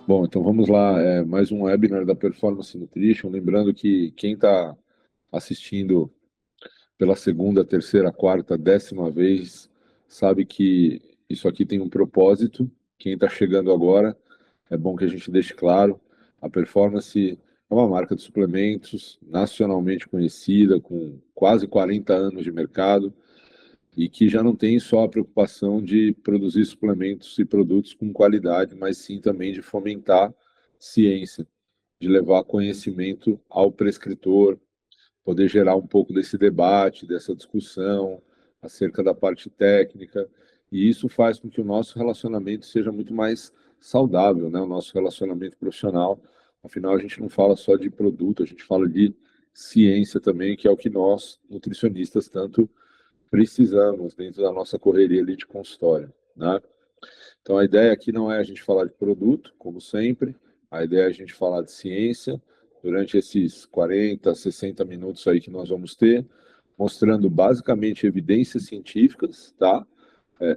Bom, então vamos lá, mais um webinar da Performance Nutrition. Lembrando que quem está assistindo pela segunda, terceira, quarta, 10ª vez, sabe que isso aqui tem um propósito. Quem está chegando agora, é bom que a gente deixe claro, a Performance é uma marca de suplementos nacionalmente conhecida, com quase 40 anos de mercado, e que já não tem só a preocupação de produzir suplementos e produtos com qualidade, mas sim também de fomentar ciência, de levar conhecimento ao prescritor, poder gerar um pouco desse debate, dessa discussão acerca da parte técnica, e isso faz com que o nosso relacionamento seja muito mais saudável, né? O nosso relacionamento profissional. Afinal, a gente não fala só de produto, a gente fala de ciência também, que é o que nós, nutricionistas, tanto precisamos dentro da nossa correria ali de consultório, né? Então, a ideia aqui não é a gente falar de produto, como sempre, a ideia é a gente falar de ciência durante esses 40, 60 minutos aí que nós vamos ter, mostrando basicamente evidências científicas, tá?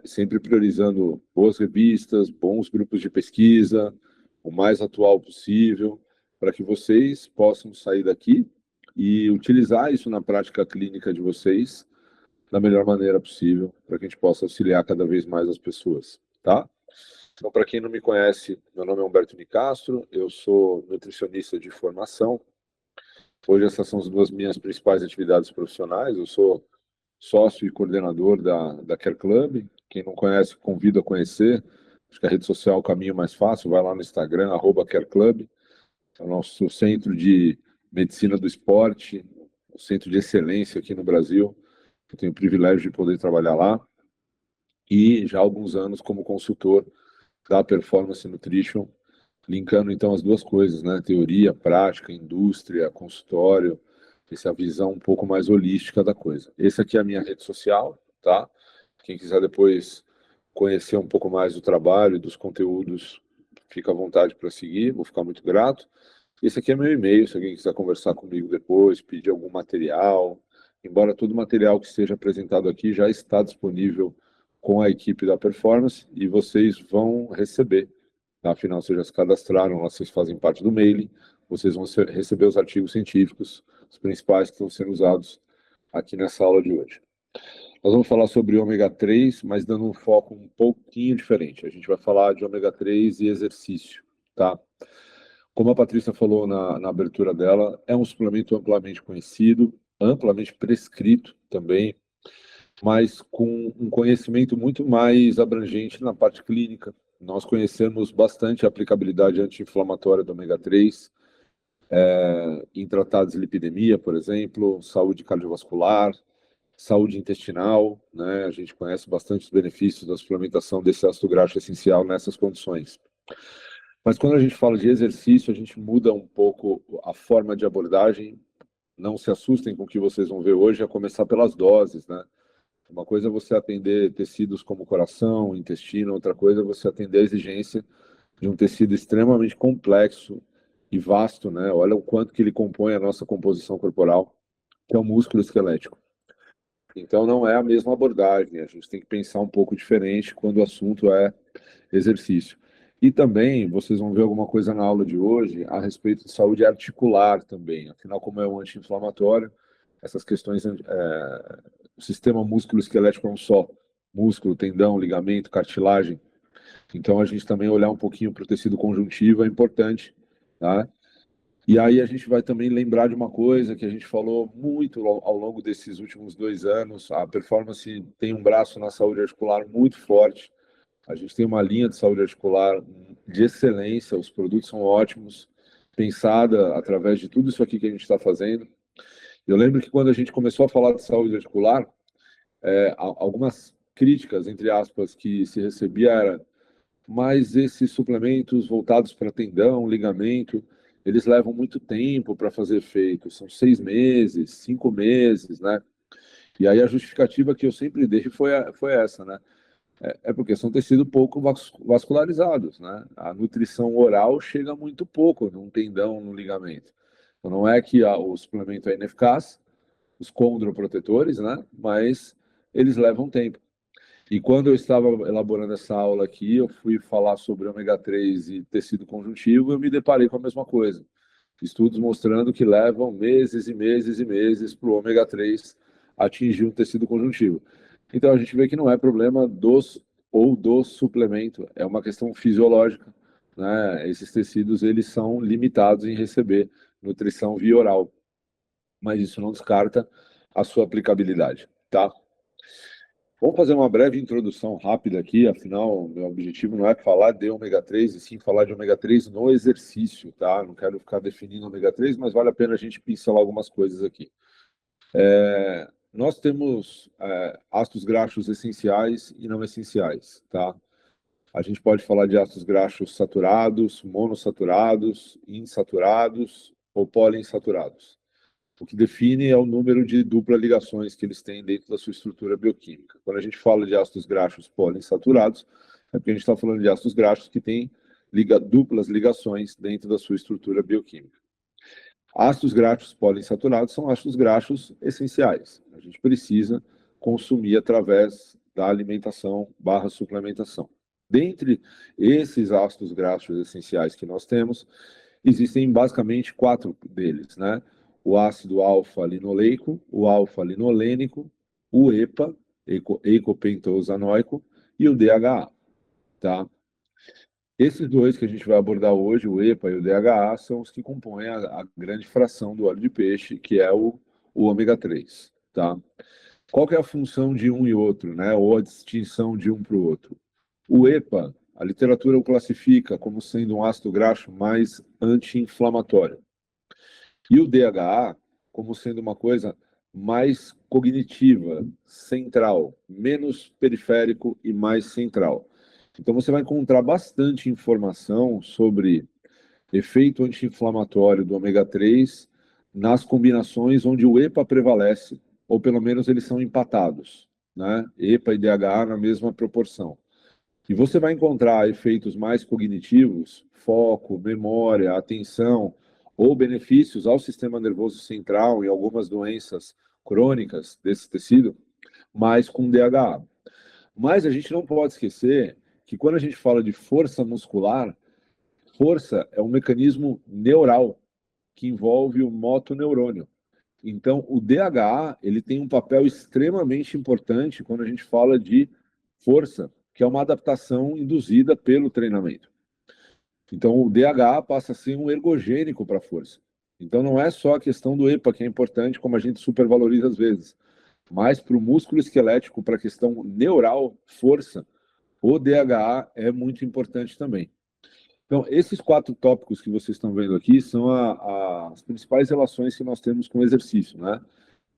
Sempre priorizando boas revistas, bons grupos de pesquisa, o mais atual possível, para que vocês possam sair daqui e utilizar isso na prática clínica de vocês da melhor maneira possível, para que a gente possa auxiliar cada vez mais as pessoas, tá? Então, para quem não me conhece, meu nome é Humberto Nicastro, eu sou nutricionista de formação. Hoje essas são as duas minhas principais atividades profissionais. Eu sou sócio e coordenador da Care Club. Quem não conhece, convido a conhecer. Acho que a rede social é o caminho mais fácil. Vai lá no Instagram, @Care Club. É o nosso centro de medicina do esporte, o centro de excelência aqui no Brasil. Eu tenho o privilégio de poder trabalhar lá. E já há alguns anos como consultor da Performance Nutrition, linkando então as duas coisas, né? Teoria, prática, indústria, consultório, essa visão um pouco mais holística da coisa. Esse aqui é a minha rede social, tá? Quem quiser depois conhecer um pouco mais do trabalho e dos conteúdos, fica à vontade para seguir, vou ficar muito grato. Esse aqui é meu e-mail, se alguém quiser conversar comigo depois, pedir algum material, embora todo o material que seja apresentado aqui já está disponível com a equipe da Performance e vocês vão receber. Afinal, vocês já se cadastraram, vocês fazem parte do mailing, vocês vão receber os artigos científicos, os principais que estão sendo usados aqui nessa aula de hoje. Nós vamos falar sobre ômega 3, mas dando um foco um pouquinho diferente. A gente vai falar de ômega 3 e exercício, tá? Como a Patrícia falou na abertura dela, é um suplemento amplamente conhecido, amplamente prescrito também, mas com um conhecimento muito mais abrangente na parte clínica. Nós conhecemos bastante a aplicabilidade anti-inflamatória do ômega 3 em tratados de lipidemia, por exemplo, saúde cardiovascular, saúde intestinal, né? A gente conhece bastante os benefícios da suplementação desse ácido graxo essencial nessas condições. Mas quando a gente fala de exercício, a gente muda um pouco a forma de abordagem. Não se assustem com o que vocês vão ver hoje, a começar pelas doses, né? Uma coisa é você atender tecidos como coração, intestino, outra coisa é você atender a exigência de um tecido extremamente complexo e vasto, né? Olha o quanto que ele compõe a nossa composição corporal, que é o músculo esquelético. Então não é a mesma abordagem, a gente tem que pensar um pouco diferente quando o assunto é exercício. E também vocês vão ver alguma coisa na aula de hoje a respeito de saúde articular também. Afinal, como é um anti-inflamatório, essas questões, o sistema músculo-esquelético é um só, músculo, tendão, ligamento, cartilagem. Então a gente também olhar um pouquinho para o tecido conjuntivo é importante, tá? E aí a gente vai também lembrar de uma coisa que a gente falou muito ao longo desses últimos 2 anos. A Performance tem um braço na saúde articular muito forte. A gente tem uma linha de saúde articular de excelência, os produtos são ótimos, pensada através de tudo isso aqui que a gente está fazendo. Eu lembro que quando a gente começou a falar de saúde articular, algumas críticas, entre aspas, que se recebia era: mas esses suplementos voltados para tendão, ligamento, eles levam muito tempo para fazer efeito, são 6 meses, 5 meses, né? E aí a justificativa que eu sempre dei foi essa, né? É porque são tecidos pouco vascularizados, né? A nutrição oral chega muito pouco num tendão, no ligamento. Então não é que o suplemento é ineficaz, os condroprotetores, né? Mas eles levam tempo. E quando eu estava elaborando essa aula aqui, eu fui falar sobre ômega 3 e tecido conjuntivo, eu me deparei com a mesma coisa. Estudos mostrando que levam meses e meses e meses para o ômega 3 atingir um tecido conjuntivo. Então a gente vê que não é problema do suplemento, é uma questão fisiológica, né? Esses tecidos eles são limitados em receber nutrição via oral, mas isso não descarta a sua aplicabilidade, tá? Vamos fazer uma breve introdução rápida aqui, afinal, meu objetivo não é falar de ômega 3, e sim falar de ômega 3 no exercício, tá? Não quero ficar definindo ômega 3, mas vale a pena a gente pincelar algumas coisas aqui. Nós temos ácidos graxos essenciais e não essenciais, tá? A gente pode falar de ácidos graxos saturados, monossaturados, insaturados ou poliinsaturados. O que define é o número de duplas ligações que eles têm dentro da sua estrutura bioquímica. Quando a gente fala de ácidos graxos poliinsaturados, é porque a gente está falando de ácidos graxos que têm duplas ligações dentro da sua estrutura bioquímica. Ácidos graxos poliinsaturados são ácidos graxos essenciais. A gente precisa consumir através da alimentação / suplementação. Dentre esses ácidos graxos essenciais que nós temos, existem basicamente 4 deles, né? O ácido alfa-linoleico, o alfa-linolênico, o EPA, eicopentosanoico, e o DHA, tá? Esses dois que a gente vai abordar hoje, o EPA e o DHA, são os que compõem a grande fração do óleo de peixe, que é o ômega 3, tá? Qual que é a função de um e outro, né? Ou a distinção de um para o outro? O EPA, a literatura o classifica como sendo um ácido graxo mais anti-inflamatório. E o DHA como sendo uma coisa mais cognitiva, central, menos periférico e mais central. Então você vai encontrar bastante informação sobre efeito anti-inflamatório do ômega 3 nas combinações onde o EPA prevalece, ou pelo menos eles são empatados, né? EPA e DHA na mesma proporção. E você vai encontrar efeitos mais cognitivos, foco, memória, atenção, ou benefícios ao sistema nervoso central em algumas doenças crônicas desse tecido, mais com DHA. Mas a gente não pode esquecer que quando a gente fala de força muscular, força é um mecanismo neural que envolve o motoneurônio. Então, o DHA ele tem um papel extremamente importante quando a gente fala de força, que é uma adaptação induzida pelo treinamento. Então, o DHA passa a ser um ergogênico para a força. Então, não é só a questão do EPA que é importante, como a gente supervaloriza às vezes, mas para o músculo esquelético, para a questão neural, força, o DHA é muito importante também. Então, esses 4 tópicos que vocês estão vendo aqui são as principais relações que nós temos com o exercício, né?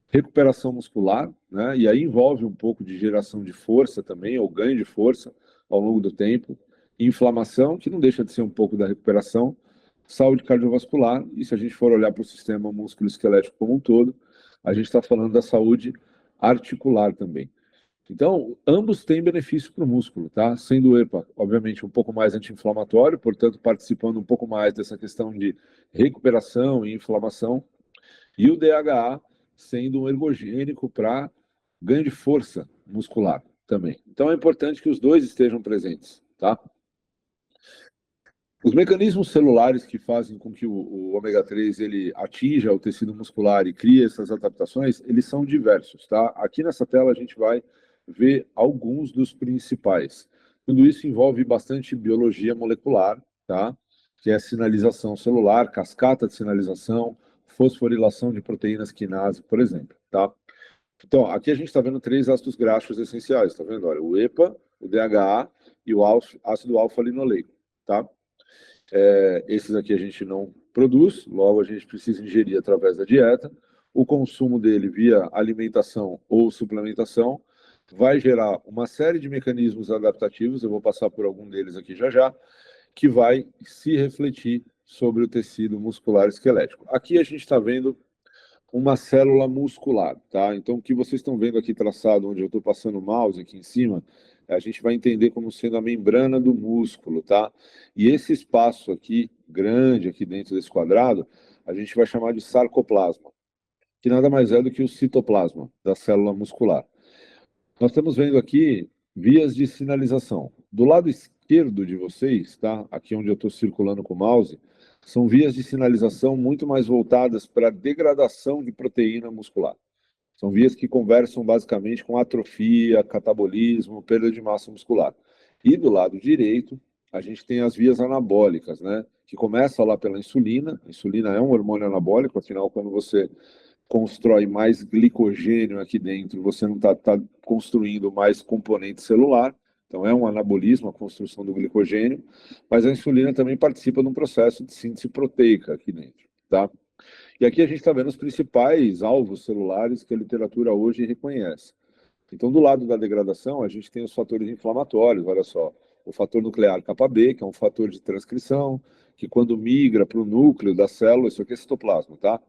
Recuperação muscular, né? E aí envolve um pouco de geração de força também, ou ganho de força ao longo do tempo, inflamação, que não deixa de ser um pouco da recuperação, saúde cardiovascular, e se a gente for olhar para o sistema músculo-esquelético como um todo, a gente está falando da saúde articular também. Então, ambos têm benefício para o músculo, tá? Sendo o EPA, obviamente, um pouco mais anti-inflamatório, portanto, participando um pouco mais dessa questão de recuperação e inflamação, e o DHA sendo um ergogênico para ganho de força muscular também. Então é importante que os dois estejam presentes, tá? Os mecanismos celulares que fazem com que o ômega 3 ele atinja o tecido muscular e crie essas adaptações, eles são diversos, tá? Aqui nessa tela a gente vai ver alguns dos principais. Tudo isso envolve bastante biologia molecular, tá? Que é sinalização celular, cascata de sinalização, fosforilação de proteínas quinase, por exemplo, tá? Então, aqui a gente está vendo 3 ácidos graxos essenciais, tá vendo? Olha, o EPA, o DHA e o ácido alfa-linoleico, tá? Esses aqui a gente não produz, logo a gente precisa ingerir através da dieta. O consumo dele via alimentação ou suplementação vai gerar uma série de mecanismos adaptativos, eu vou passar por algum deles aqui já já, que vai se refletir sobre o tecido muscular esquelético. Aqui a gente está vendo uma célula muscular, tá? Então, o que vocês estão vendo aqui traçado, onde eu estou passando o mouse aqui em cima, a gente vai entender como sendo a membrana do músculo, tá? E esse espaço aqui, grande aqui dentro desse quadrado, a gente vai chamar de sarcoplasma, que nada mais é do que o citoplasma da célula muscular. Nós estamos vendo aqui Vias de sinalização. Do lado esquerdo de vocês, tá? Aqui onde eu estou circulando com o mouse, são vias de sinalização muito mais voltadas para a degradação de proteína muscular. São vias que conversam basicamente com atrofia, catabolismo, perda de massa muscular. E do lado direito, a gente tem as vias anabólicas, né? Que começa lá pela insulina. A insulina é um hormônio anabólico, afinal, quando você constrói mais glicogênio aqui dentro, você não está construindo mais componente celular, então é um anabolismo a construção do glicogênio, mas a insulina também participa de um processo de síntese proteica aqui dentro, tá? E aqui a gente está vendo os principais alvos celulares que a literatura hoje reconhece. Então, do lado da degradação, a gente tem os fatores inflamatórios, olha só, o fator nuclear kappa B, que é um fator de transcrição, que quando migra para o núcleo da célula, isso aqui é citoplasma, tá?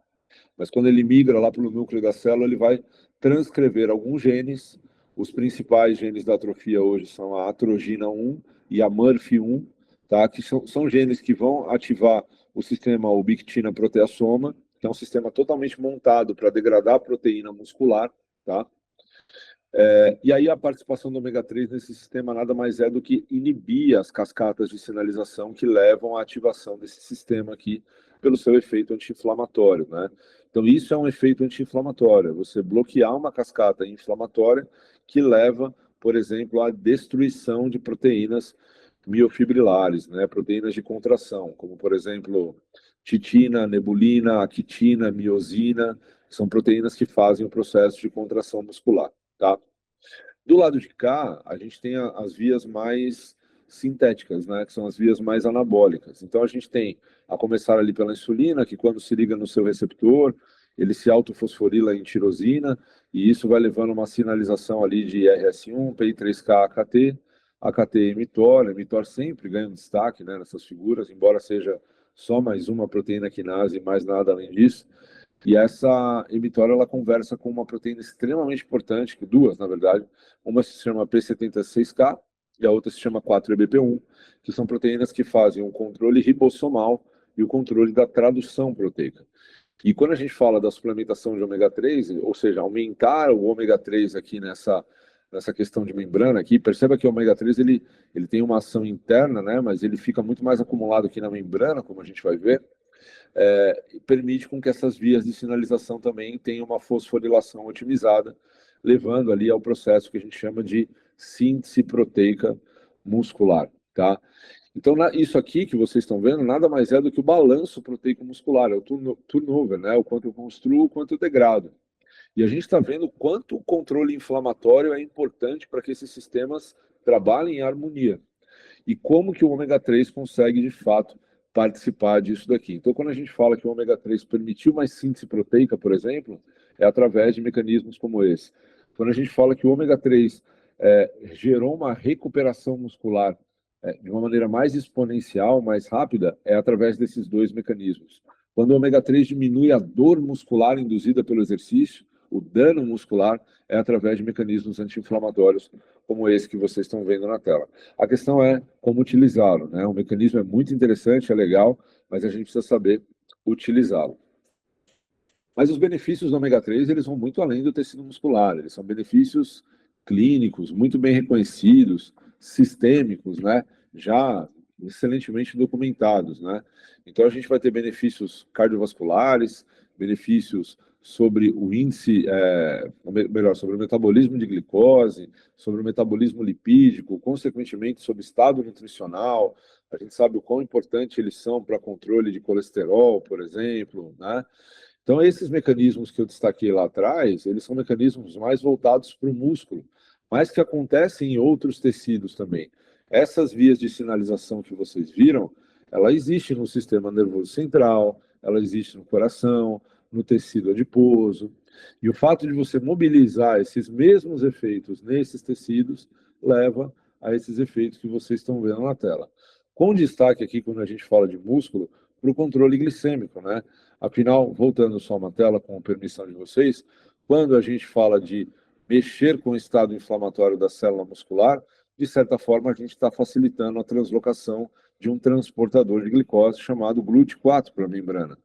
Mas quando ele migra lá para o núcleo da célula, ele vai transcrever alguns genes. Os principais genes da atrofia hoje são a atrogina 1 e a MURF1, tá? Que são genes que vão ativar o sistema ubiquitina-proteasoma, que é um sistema totalmente montado para degradar a proteína muscular, tá? E aí a participação do ômega 3 nesse sistema nada mais é do que inibir as cascatas de sinalização que levam à ativação desse sistema aqui pelo seu efeito anti-inflamatório, né? Então isso é um efeito anti-inflamatório, você bloquear uma cascata inflamatória que leva, por exemplo, à destruição de proteínas miofibrilares, né? Proteínas de contração, como por exemplo titina, nebulina, actina, miosina, são proteínas que fazem o processo de contração muscular. Tá? Do lado de cá, a gente tem as vias mais sintéticas, né, que são as vias mais anabólicas. Então, a gente tem, a começar ali pela insulina, que quando se liga no seu receptor, ele se autofosforila em tirosina, e isso vai levando uma sinalização ali de RS1, PI3K, AKT, AKT e mTOR sempre ganha um destaque, né, nessas figuras, embora seja só mais uma proteína quinase e mais nada além disso. E essa emitória ela conversa com uma proteína extremamente importante, que duas, na verdade. Uma se chama P76K e a outra se chama 4-EBP1, que são proteínas que fazem o controle ribossomal e o controle da tradução proteica. E quando a gente fala da suplementação de ômega 3, ou seja, aumentar o ômega 3 aqui nessa questão de membrana aqui, perceba que o ômega 3 ele tem uma ação interna, né, mas ele fica muito mais acumulado aqui na membrana, como a gente vai ver, permite com que essas vias de sinalização também tenham uma fosforilação otimizada, levando ali ao processo que a gente chama de síntese proteica muscular, tá? Então, isso aqui que vocês estão vendo, nada mais é do que o balanço proteico muscular, é o turnover, né? O quanto eu construo, o quanto eu degrado. E a gente está vendo quanto o controle inflamatório é importante para que esses sistemas trabalhem em harmonia e como que o ômega 3 consegue, de fato, participar disso daqui. Então, quando a gente fala que o ômega 3 permitiu mais síntese proteica, por exemplo, é através de mecanismos como esse. Quando a gente fala que o ômega 3 gerou uma recuperação muscular de uma maneira mais exponencial, mais rápida, é através desses dois mecanismos. Quando o ômega 3 diminui a dor muscular induzida pelo exercício, o dano muscular é através de mecanismos anti-inflamatórios, como esse que vocês estão vendo na tela. A questão é como utilizá-lo, né? O mecanismo é muito interessante, é legal, mas a gente precisa saber utilizá-lo. Mas os benefícios do ômega 3, eles vão muito além do tecido muscular, eles são benefícios clínicos, muito bem reconhecidos, sistêmicos, né? Já excelentemente documentados, né? Então a gente vai ter benefícios cardiovasculares, benefícios sobre o índice, melhor, sobre o metabolismo de glicose, sobre o metabolismo lipídico, consequentemente sobre o estado nutricional. A gente sabe o quão importante eles são para controle de colesterol, por exemplo, né? Então, esses mecanismos que eu destaquei lá atrás, eles são mecanismos mais voltados para o músculo, mas que acontecem em outros tecidos também. Essas vias de sinalização que vocês viram, ela existe no sistema nervoso central, ela existe no coração, no tecido adiposo. E o fato de você mobilizar esses mesmos efeitos nesses tecidos leva a esses efeitos que vocês estão vendo na tela. Com destaque aqui, quando a gente fala de músculo, para o controle glicêmico, né? Afinal, voltando só uma tela, com permissão de vocês, quando a gente fala de mexer com o estado inflamatório da célula muscular, de certa forma, a gente está facilitando a translocação de um transportador de glicose chamado GLUT4 para a membrana,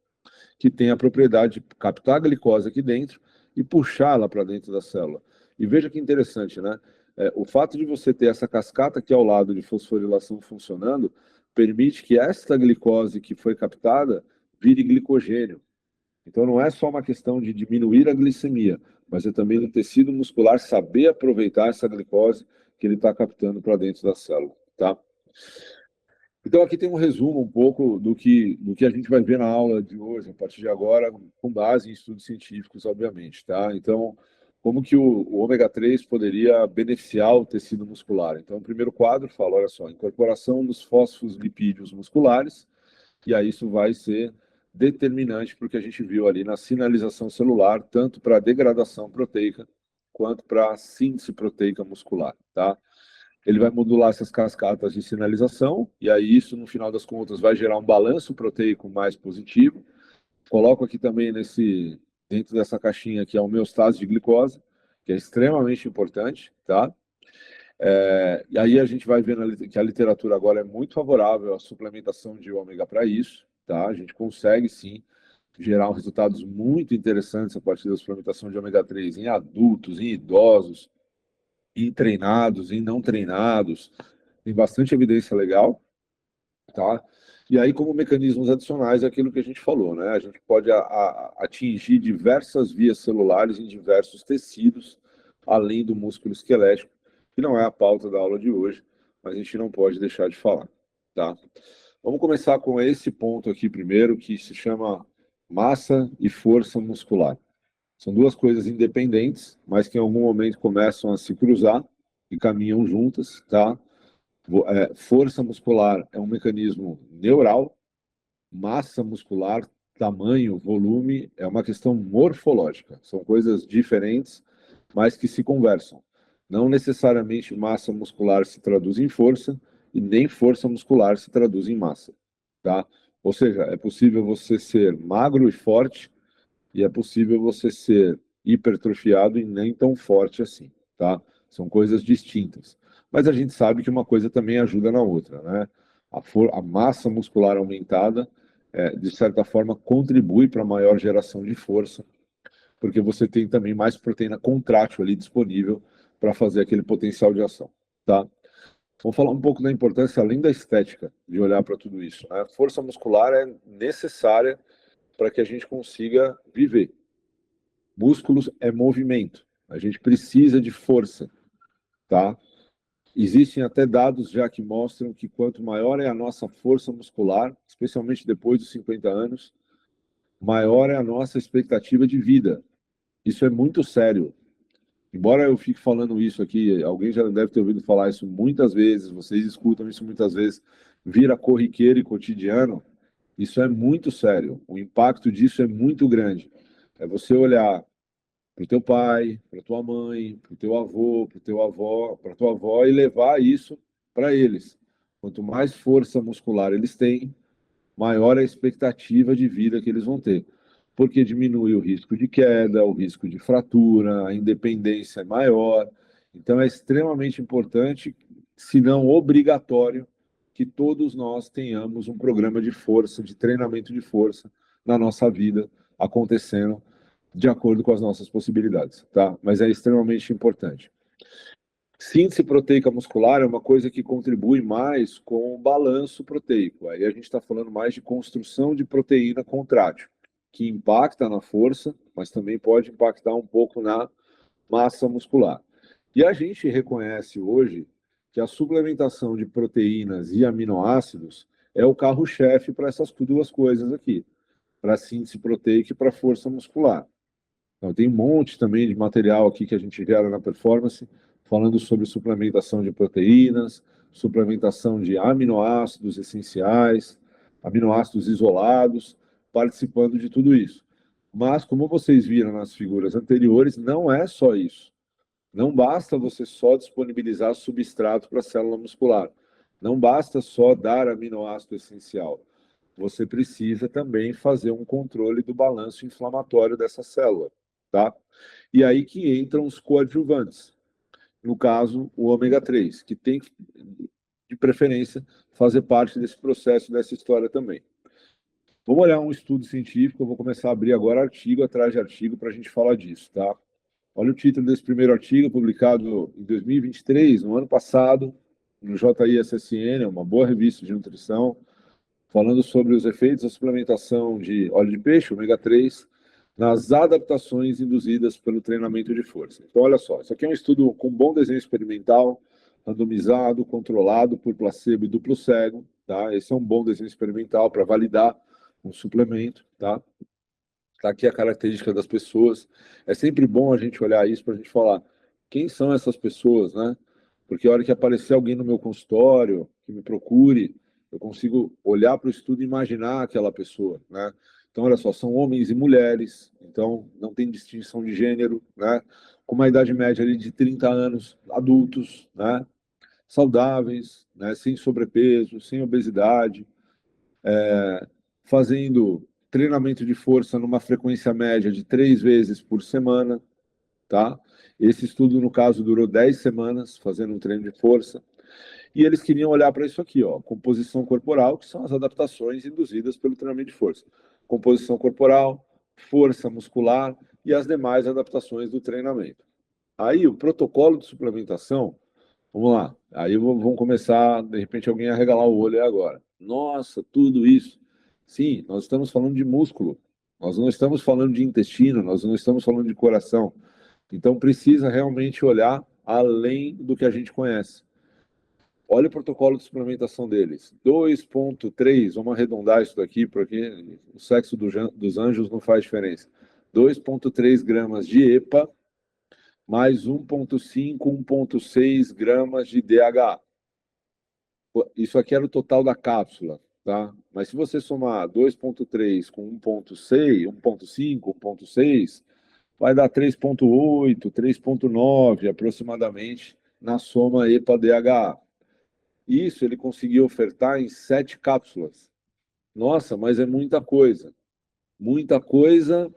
que tem a propriedade de captar a glicose aqui dentro e puxá-la para dentro da célula. E veja que interessante, né? o fato de você ter essa cascata aqui ao lado de fosforilação funcionando permite que esta glicose que foi captada vire glicogênio. Então, não é só uma questão de diminuir a glicemia, mas é também do tecido muscular saber aproveitar essa glicose que ele está captando para dentro da célula, tá? Então, aqui tem um resumo um pouco do que a gente vai ver na aula de hoje, a partir de agora, com base em estudos científicos, obviamente, tá? Então, como que o ômega 3 poderia beneficiar o tecido muscular? Então, o primeiro quadro fala, olha só, incorporação dos fosfolipídios musculares, e aí isso vai ser determinante para o que a gente viu ali na sinalização celular, tanto para a degradação proteica, quanto para a síntese proteica muscular, tá? Ele vai modular essas cascatas de sinalização, e aí isso, no final das contas, vai gerar um balanço proteico mais positivo. Coloco aqui também dentro dessa caixinha aqui a homeostase de glicose, que é extremamente importante, tá? E aí a gente vai vendo que a literatura agora é muito favorável à suplementação de ômega para isso, tá? A gente consegue, sim, gerar resultados muito interessantes a partir da suplementação de ômega 3 em adultos, em idosos, em treinados, em não treinados. Tem bastante evidência legal, tá? E aí, como mecanismos adicionais, é aquilo que a gente falou, né? A gente pode atingir diversas vias celulares em diversos tecidos, além do músculo esquelético, que não é a pauta da aula de hoje, mas a gente não pode deixar de falar, tá? Vamos começar com esse ponto aqui primeiro, que se chama massa e força muscular. São duas coisas independentes, mas que em algum momento começam a se cruzar e caminham juntas, tá? Força muscular é um mecanismo neural, massa muscular, tamanho, volume, é uma questão morfológica. São coisas diferentes, mas que se conversam. Não necessariamente massa muscular se traduz em força e nem força muscular se traduz em massa, tá? Ou seja, é possível você ser magro e forte e é possível você ser hipertrofiado e nem tão forte assim, tá? São coisas distintas. Mas a gente sabe que uma coisa também ajuda na outra, né? A massa muscular aumentada, de certa forma, contribui para a maior geração de força, porque você tem também mais proteína contrátil ali disponível para fazer aquele potencial de ação, tá? Vamos falar um pouco da importância, além da estética, de olhar para tudo isso, né? Força muscular é necessária para que a gente consiga viver. Músculos é movimento. A gente precisa de força, tá? Existem até dados já que mostram que quanto maior é a nossa força muscular, especialmente depois dos 50 anos, maior é a nossa expectativa de vida. Isso é muito sério. Embora eu fique falando isso aqui, alguém já deve ter ouvido falar isso muitas vezes, vocês escutam isso muitas vezes, vira corriqueiro e cotidiano, isso é muito sério. O impacto disso é muito grande. É você olhar para o teu pai, para tua mãe, para o teu avô, para teu avó, para tua avó e levar isso para eles. Quanto mais força muscular eles têm, maior é a expectativa de vida que eles vão ter, porque diminui o risco de queda, o risco de fratura, a independência é maior. Então é extremamente importante, se não obrigatório, que todos nós tenhamos um programa de força, de treinamento de força na nossa vida acontecendo de acordo com as nossas possibilidades, tá? Mas é extremamente importante. Síntese proteica muscular é uma coisa que contribui mais com o balanço proteico. Aí a gente está falando mais de construção de proteína contrátil, que impacta na força, mas também pode impactar um pouco na massa muscular. E a gente reconhece hoje que a suplementação de proteínas e aminoácidos é o carro-chefe para essas duas coisas aqui, para a síntese proteica e para a força muscular. Então, tem um monte também de material aqui que a gente gera na performance, falando sobre suplementação de proteínas, suplementação de aminoácidos essenciais, aminoácidos isolados, participando de tudo isso. Mas, como vocês viram nas figuras anteriores, não é só isso. Não basta você só disponibilizar substrato para a célula muscular. Não basta só dar aminoácido essencial. Você precisa também fazer um controle do balanço inflamatório dessa célula, tá? E aí que entram os coadjuvantes. No caso, o ômega 3, que tem que, de preferência, fazer parte desse processo, dessa história também. Vamos olhar um estudo científico, eu vou começar a abrir agora artigo atrás de artigo para a gente falar disso, tá? Olha o título desse primeiro artigo, publicado em 2023, no ano passado, no JISSN, uma boa revista de nutrição, falando sobre os efeitos da suplementação de óleo de peixe, ômega 3, nas adaptações induzidas pelo treinamento de força. Então, olha só, isso aqui é um estudo com bom desenho experimental, randomizado, controlado por placebo e duplo cego, tá? Esse é um bom desenho experimental para validar um suplemento, tá? Tá aqui a característica das pessoas. É sempre bom a gente olhar isso para a gente falar quem são essas pessoas, né? Porque a hora que aparecer alguém no meu consultório, que me procure, eu consigo olhar para o estudo e imaginar aquela pessoa, né? Então, olha só, são homens e mulheres, então não tem distinção de gênero, né? Com uma idade média ali de 30 anos, adultos, né? Saudáveis, né? Sem sobrepeso, sem obesidade, fazendo treinamento de força numa frequência média de 3 vezes por semana, tá? Esse estudo, no caso, durou 10 semanas, fazendo um treino de força. E eles queriam olhar para isso aqui, ó, composição corporal, que são as adaptações induzidas pelo treinamento de força. Composição corporal, força muscular e as demais adaptações do treinamento. Aí, o protocolo de suplementação, vamos lá. Aí vamos começar, de repente, alguém a regalar o olho agora. Nossa, tudo isso. Sim, nós estamos falando de músculo. Nós não estamos falando de intestino, nós não estamos falando de coração. Então precisa realmente olhar além do que a gente conhece. Olha o protocolo de suplementação deles. 2,3, vamos arredondar isso daqui, porque o sexo dos anjos não faz diferença. 2,3 gramas de EPA, mais 1,5, 1,6 gramas de DHA. Isso aqui era o total da cápsula, tá? Mas se você somar 2,3 com 1,6, 1,5, 1,6, vai dar 3,8, 3,9 aproximadamente na soma EPA-DHA. Isso ele conseguiu ofertar em 7 cápsulas. Nossa, mas é muita coisa. Muita coisa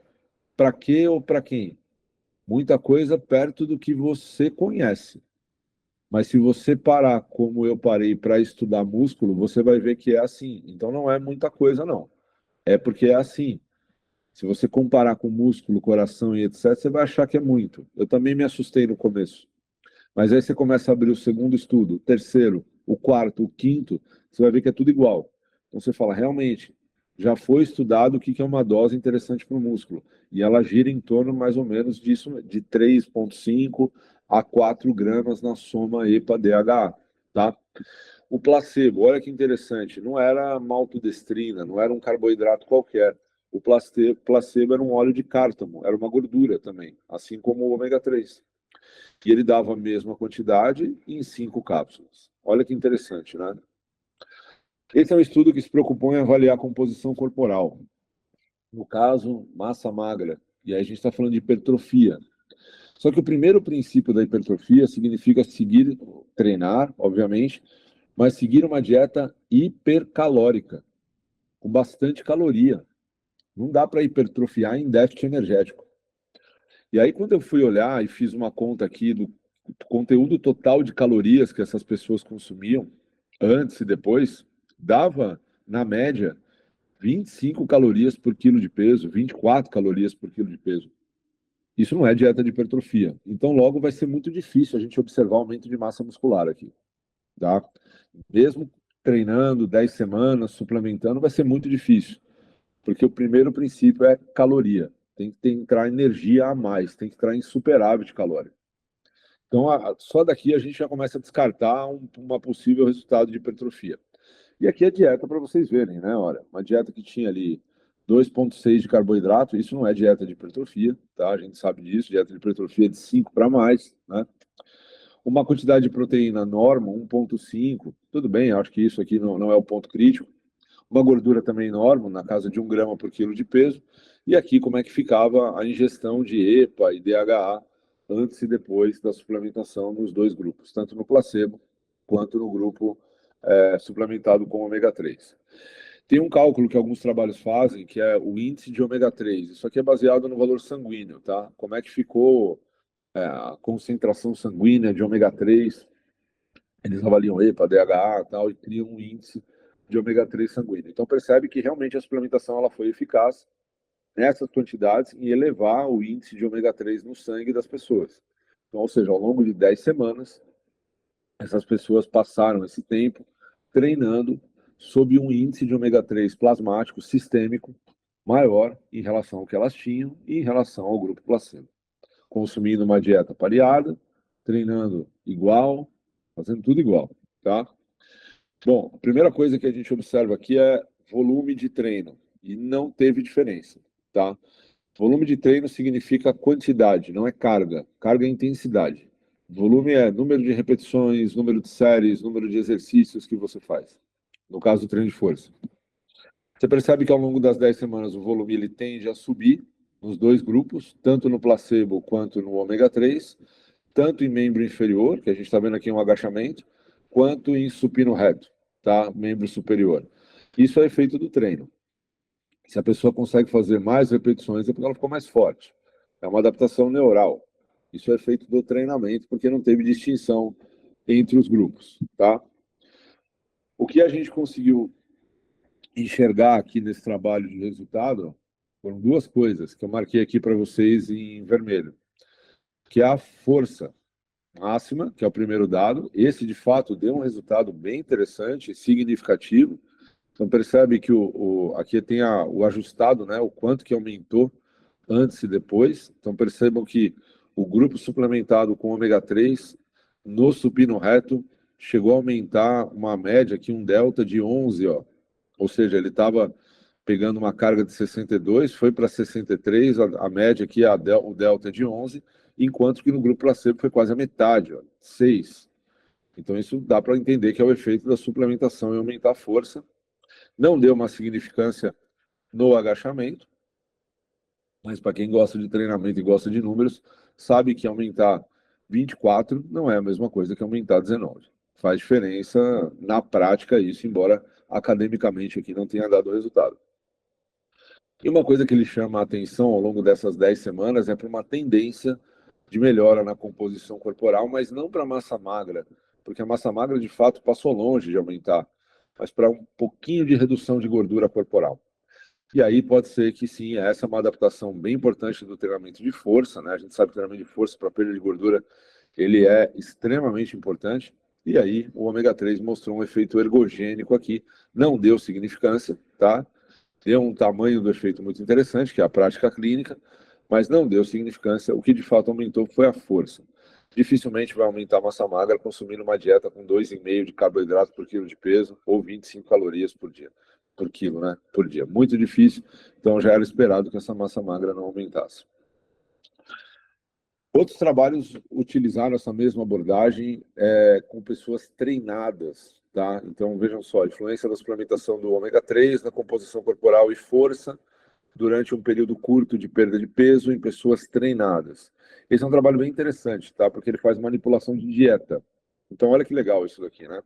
para quê ou para quem? Muita coisa perto do que você conhece. Mas se você parar como eu parei para estudar músculo, você vai ver que é assim. Então não é muita coisa, não. É porque é assim. Se você comparar com músculo, coração e etc., você vai achar que é muito. Eu também me assustei no começo. Mas aí você começa a abrir o segundo estudo, o terceiro, o quarto, o quinto, você vai ver que é tudo igual. Então você fala, realmente, já foi estudado o que é uma dose interessante para o músculo. E ela gira em torno mais ou menos disso, de 3,5 a 4 gramas na soma EPA-DHA, tá? O placebo, olha que interessante, não era maltodestrina, não era um carboidrato qualquer. O placebo era um óleo de cártamo, era uma gordura também, assim como o ômega 3. E ele dava a mesma quantidade em 5 cápsulas. Olha que interessante, né? Esse é um estudo que se preocupou em avaliar a composição corporal. No caso, massa magra. E aí a gente está falando de hipertrofia. Só que o primeiro princípio da hipertrofia significa seguir, treinar, obviamente, mas seguir uma dieta hipercalórica, com bastante caloria. Não dá para hipertrofiar em déficit energético. E aí, quando eu fui olhar e fiz uma conta aqui do conteúdo total de calorias que essas pessoas consumiam, antes e depois, dava, na média, 25 calorias por quilo de peso, 24 calorias por quilo de peso. Isso não é dieta de hipertrofia. Então, logo vai ser muito difícil a gente observar aumento de massa muscular aqui, tá? Mesmo treinando 10 semanas, suplementando, vai ser muito difícil, porque o primeiro princípio é caloria. Tem que entrar energia a mais, tem que entrar em superávit calórico. Então, só daqui a gente já começa a descartar uma possível resultado de hipertrofia. E aqui a dieta para vocês verem, né? Olha, uma dieta que tinha ali 2,6 de carboidrato, isso não é dieta de hipertrofia, tá? A gente sabe disso, dieta de hipertrofia é de 5 para mais, né? Uma quantidade de proteína norma, 1,5, tudo bem, acho que isso aqui não é o ponto crítico. Uma gordura também norma, na casa de 1 grama por quilo de peso. E aqui como é que ficava a ingestão de EPA e DHA antes e depois da suplementação nos dois grupos, tanto no placebo quanto no grupo suplementado com ômega 3. Tem um cálculo que alguns trabalhos fazem, que é o índice de ômega 3. Isso aqui é baseado no valor sanguíneo, tá? Como é que ficou a concentração sanguínea de ômega 3. Eles avaliam EPA, DHA e tal, e criam um índice de ômega 3 sanguíneo. Então percebe que realmente a suplementação ela foi eficaz nessas quantidades e elevar o índice de ômega 3 no sangue das pessoas. Então, ou seja, ao longo de 10 semanas, essas pessoas passaram esse tempo treinando sob um índice de ômega 3 plasmático sistêmico maior em relação ao que elas tinham e em relação ao grupo placebo. Consumindo uma dieta pareada, treinando igual, fazendo tudo igual, tá? Bom, a primeira coisa que a gente observa aqui é volume de treino e não teve diferença, tá? Volume de treino significa quantidade, não é carga. Carga é intensidade. Volume é número de repetições, número de séries, número de exercícios que você faz. No caso do treino de força. Você percebe que ao longo das 10 semanas o volume ele tende a subir nos dois grupos, tanto no placebo quanto no ômega 3, tanto em membro inferior, que a gente está vendo aqui um agachamento, quanto em supino reto, tá? Membro superior. Isso é efeito do treino. Se a pessoa consegue fazer mais repetições, é porque ela ficou mais forte. É uma adaptação neural. Isso é feito do treinamento, porque não teve distinção entre os grupos, tá? O que a gente conseguiu enxergar aqui nesse trabalho de resultado foram duas coisas que eu marquei aqui para vocês em vermelho, que é a força máxima, que é o primeiro dado. Esse, de fato, deu um resultado bem interessante, significativo. Então, percebe que aqui tem o ajustado, né, o quanto que aumentou antes e depois. Então, percebam que o grupo suplementado com ômega 3 no supino reto chegou a aumentar uma média aqui, um delta de 11, ó. Ou seja, ele estava pegando uma carga de 62, foi para 63, a média aqui, o delta é de 11, enquanto que no grupo placebo foi quase a metade, ó, 6. Então, isso dá para entender que é o efeito da suplementação em aumentar a força. Não deu uma significância no agachamento, mas para quem gosta de treinamento e gosta de números, sabe que aumentar 24 não é a mesma coisa que aumentar 19. Faz diferença na prática isso, embora academicamente aqui não tenha dado resultado. E uma coisa que ele chama a atenção ao longo dessas 10 semanas é para uma tendência de melhora na composição corporal, mas não para a massa magra, porque a massa magra de fato passou longe de aumentar, mas para um pouquinho de redução de gordura corporal. E aí pode ser que sim, essa é uma adaptação bem importante do treinamento de força, né? A gente sabe que o treinamento de força para perda de gordura, ele é extremamente importante. E aí o ômega 3 mostrou um efeito ergogênico aqui, não deu significância, tá? Deu um tamanho do efeito muito interessante, que é a prática clínica, mas não deu significância. O que de fato aumentou foi a força. Dificilmente vai aumentar a massa magra consumindo uma dieta com 2,5 de carboidrato por quilo de peso ou 25 calorias por dia, por quilo, né? Por dia. Muito difícil, então já era esperado que essa massa magra não aumentasse. Outros trabalhos utilizaram essa mesma abordagem com pessoas treinadas, tá? Então, vejam só, a influência da suplementação do ômega 3 na composição corporal e força durante um período curto de perda de peso em pessoas treinadas. Esse é um trabalho bem interessante, tá? Porque ele faz manipulação de dieta. Então, olha que legal isso daqui, né?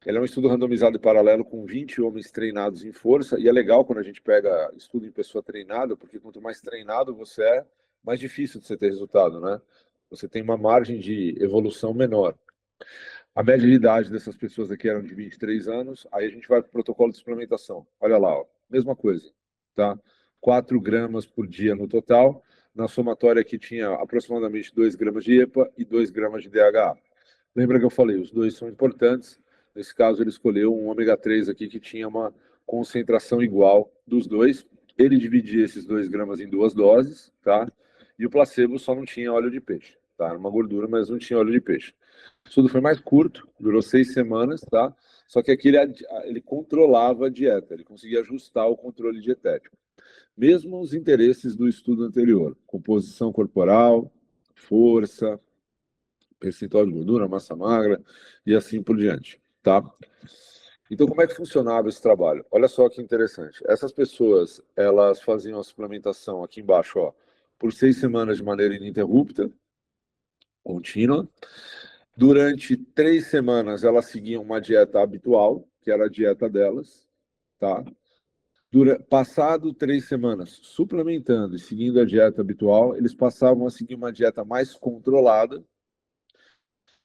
Ele é um estudo randomizado e paralelo com 20 homens treinados em força, e é legal quando a gente pega estudo em pessoa treinada, porque quanto mais treinado você é, mais difícil de você ter resultado, né? Você tem uma margem de evolução menor. A média de idade dessas pessoas aqui eram de 23 anos, aí a gente vai para o protocolo de suplementação. Olha lá, ó, mesma coisa, tá? 4 gramas por dia no total. Na somatória aqui tinha aproximadamente 2 gramas de EPA e 2 gramas de DHA. Lembra que eu falei, os dois são importantes. Nesse caso, ele escolheu um ômega 3 aqui que tinha uma concentração igual dos dois. Ele dividia esses 2 gramas em duas doses, tá? E o placebo só não tinha óleo de peixe, tá? Era uma gordura, mas não tinha óleo de peixe. O estudo foi mais curto, durou 6 semanas, tá? Só que aqui ele controlava a dieta, ele conseguia ajustar o controle dietético. Mesmo os interesses do estudo anterior, composição corporal, força, percentual de gordura, massa magra e assim por diante, tá? Então, como é que funcionava esse trabalho? Olha só que interessante. Essas pessoas, elas faziam a suplementação aqui embaixo, ó, por 6 semanas de maneira ininterrupta, contínua. Durante 3 semanas, elas seguiam uma dieta habitual, que era a dieta delas, tá? Passado 3 semanas, suplementando e seguindo a dieta habitual, eles passavam a seguir uma dieta mais controlada,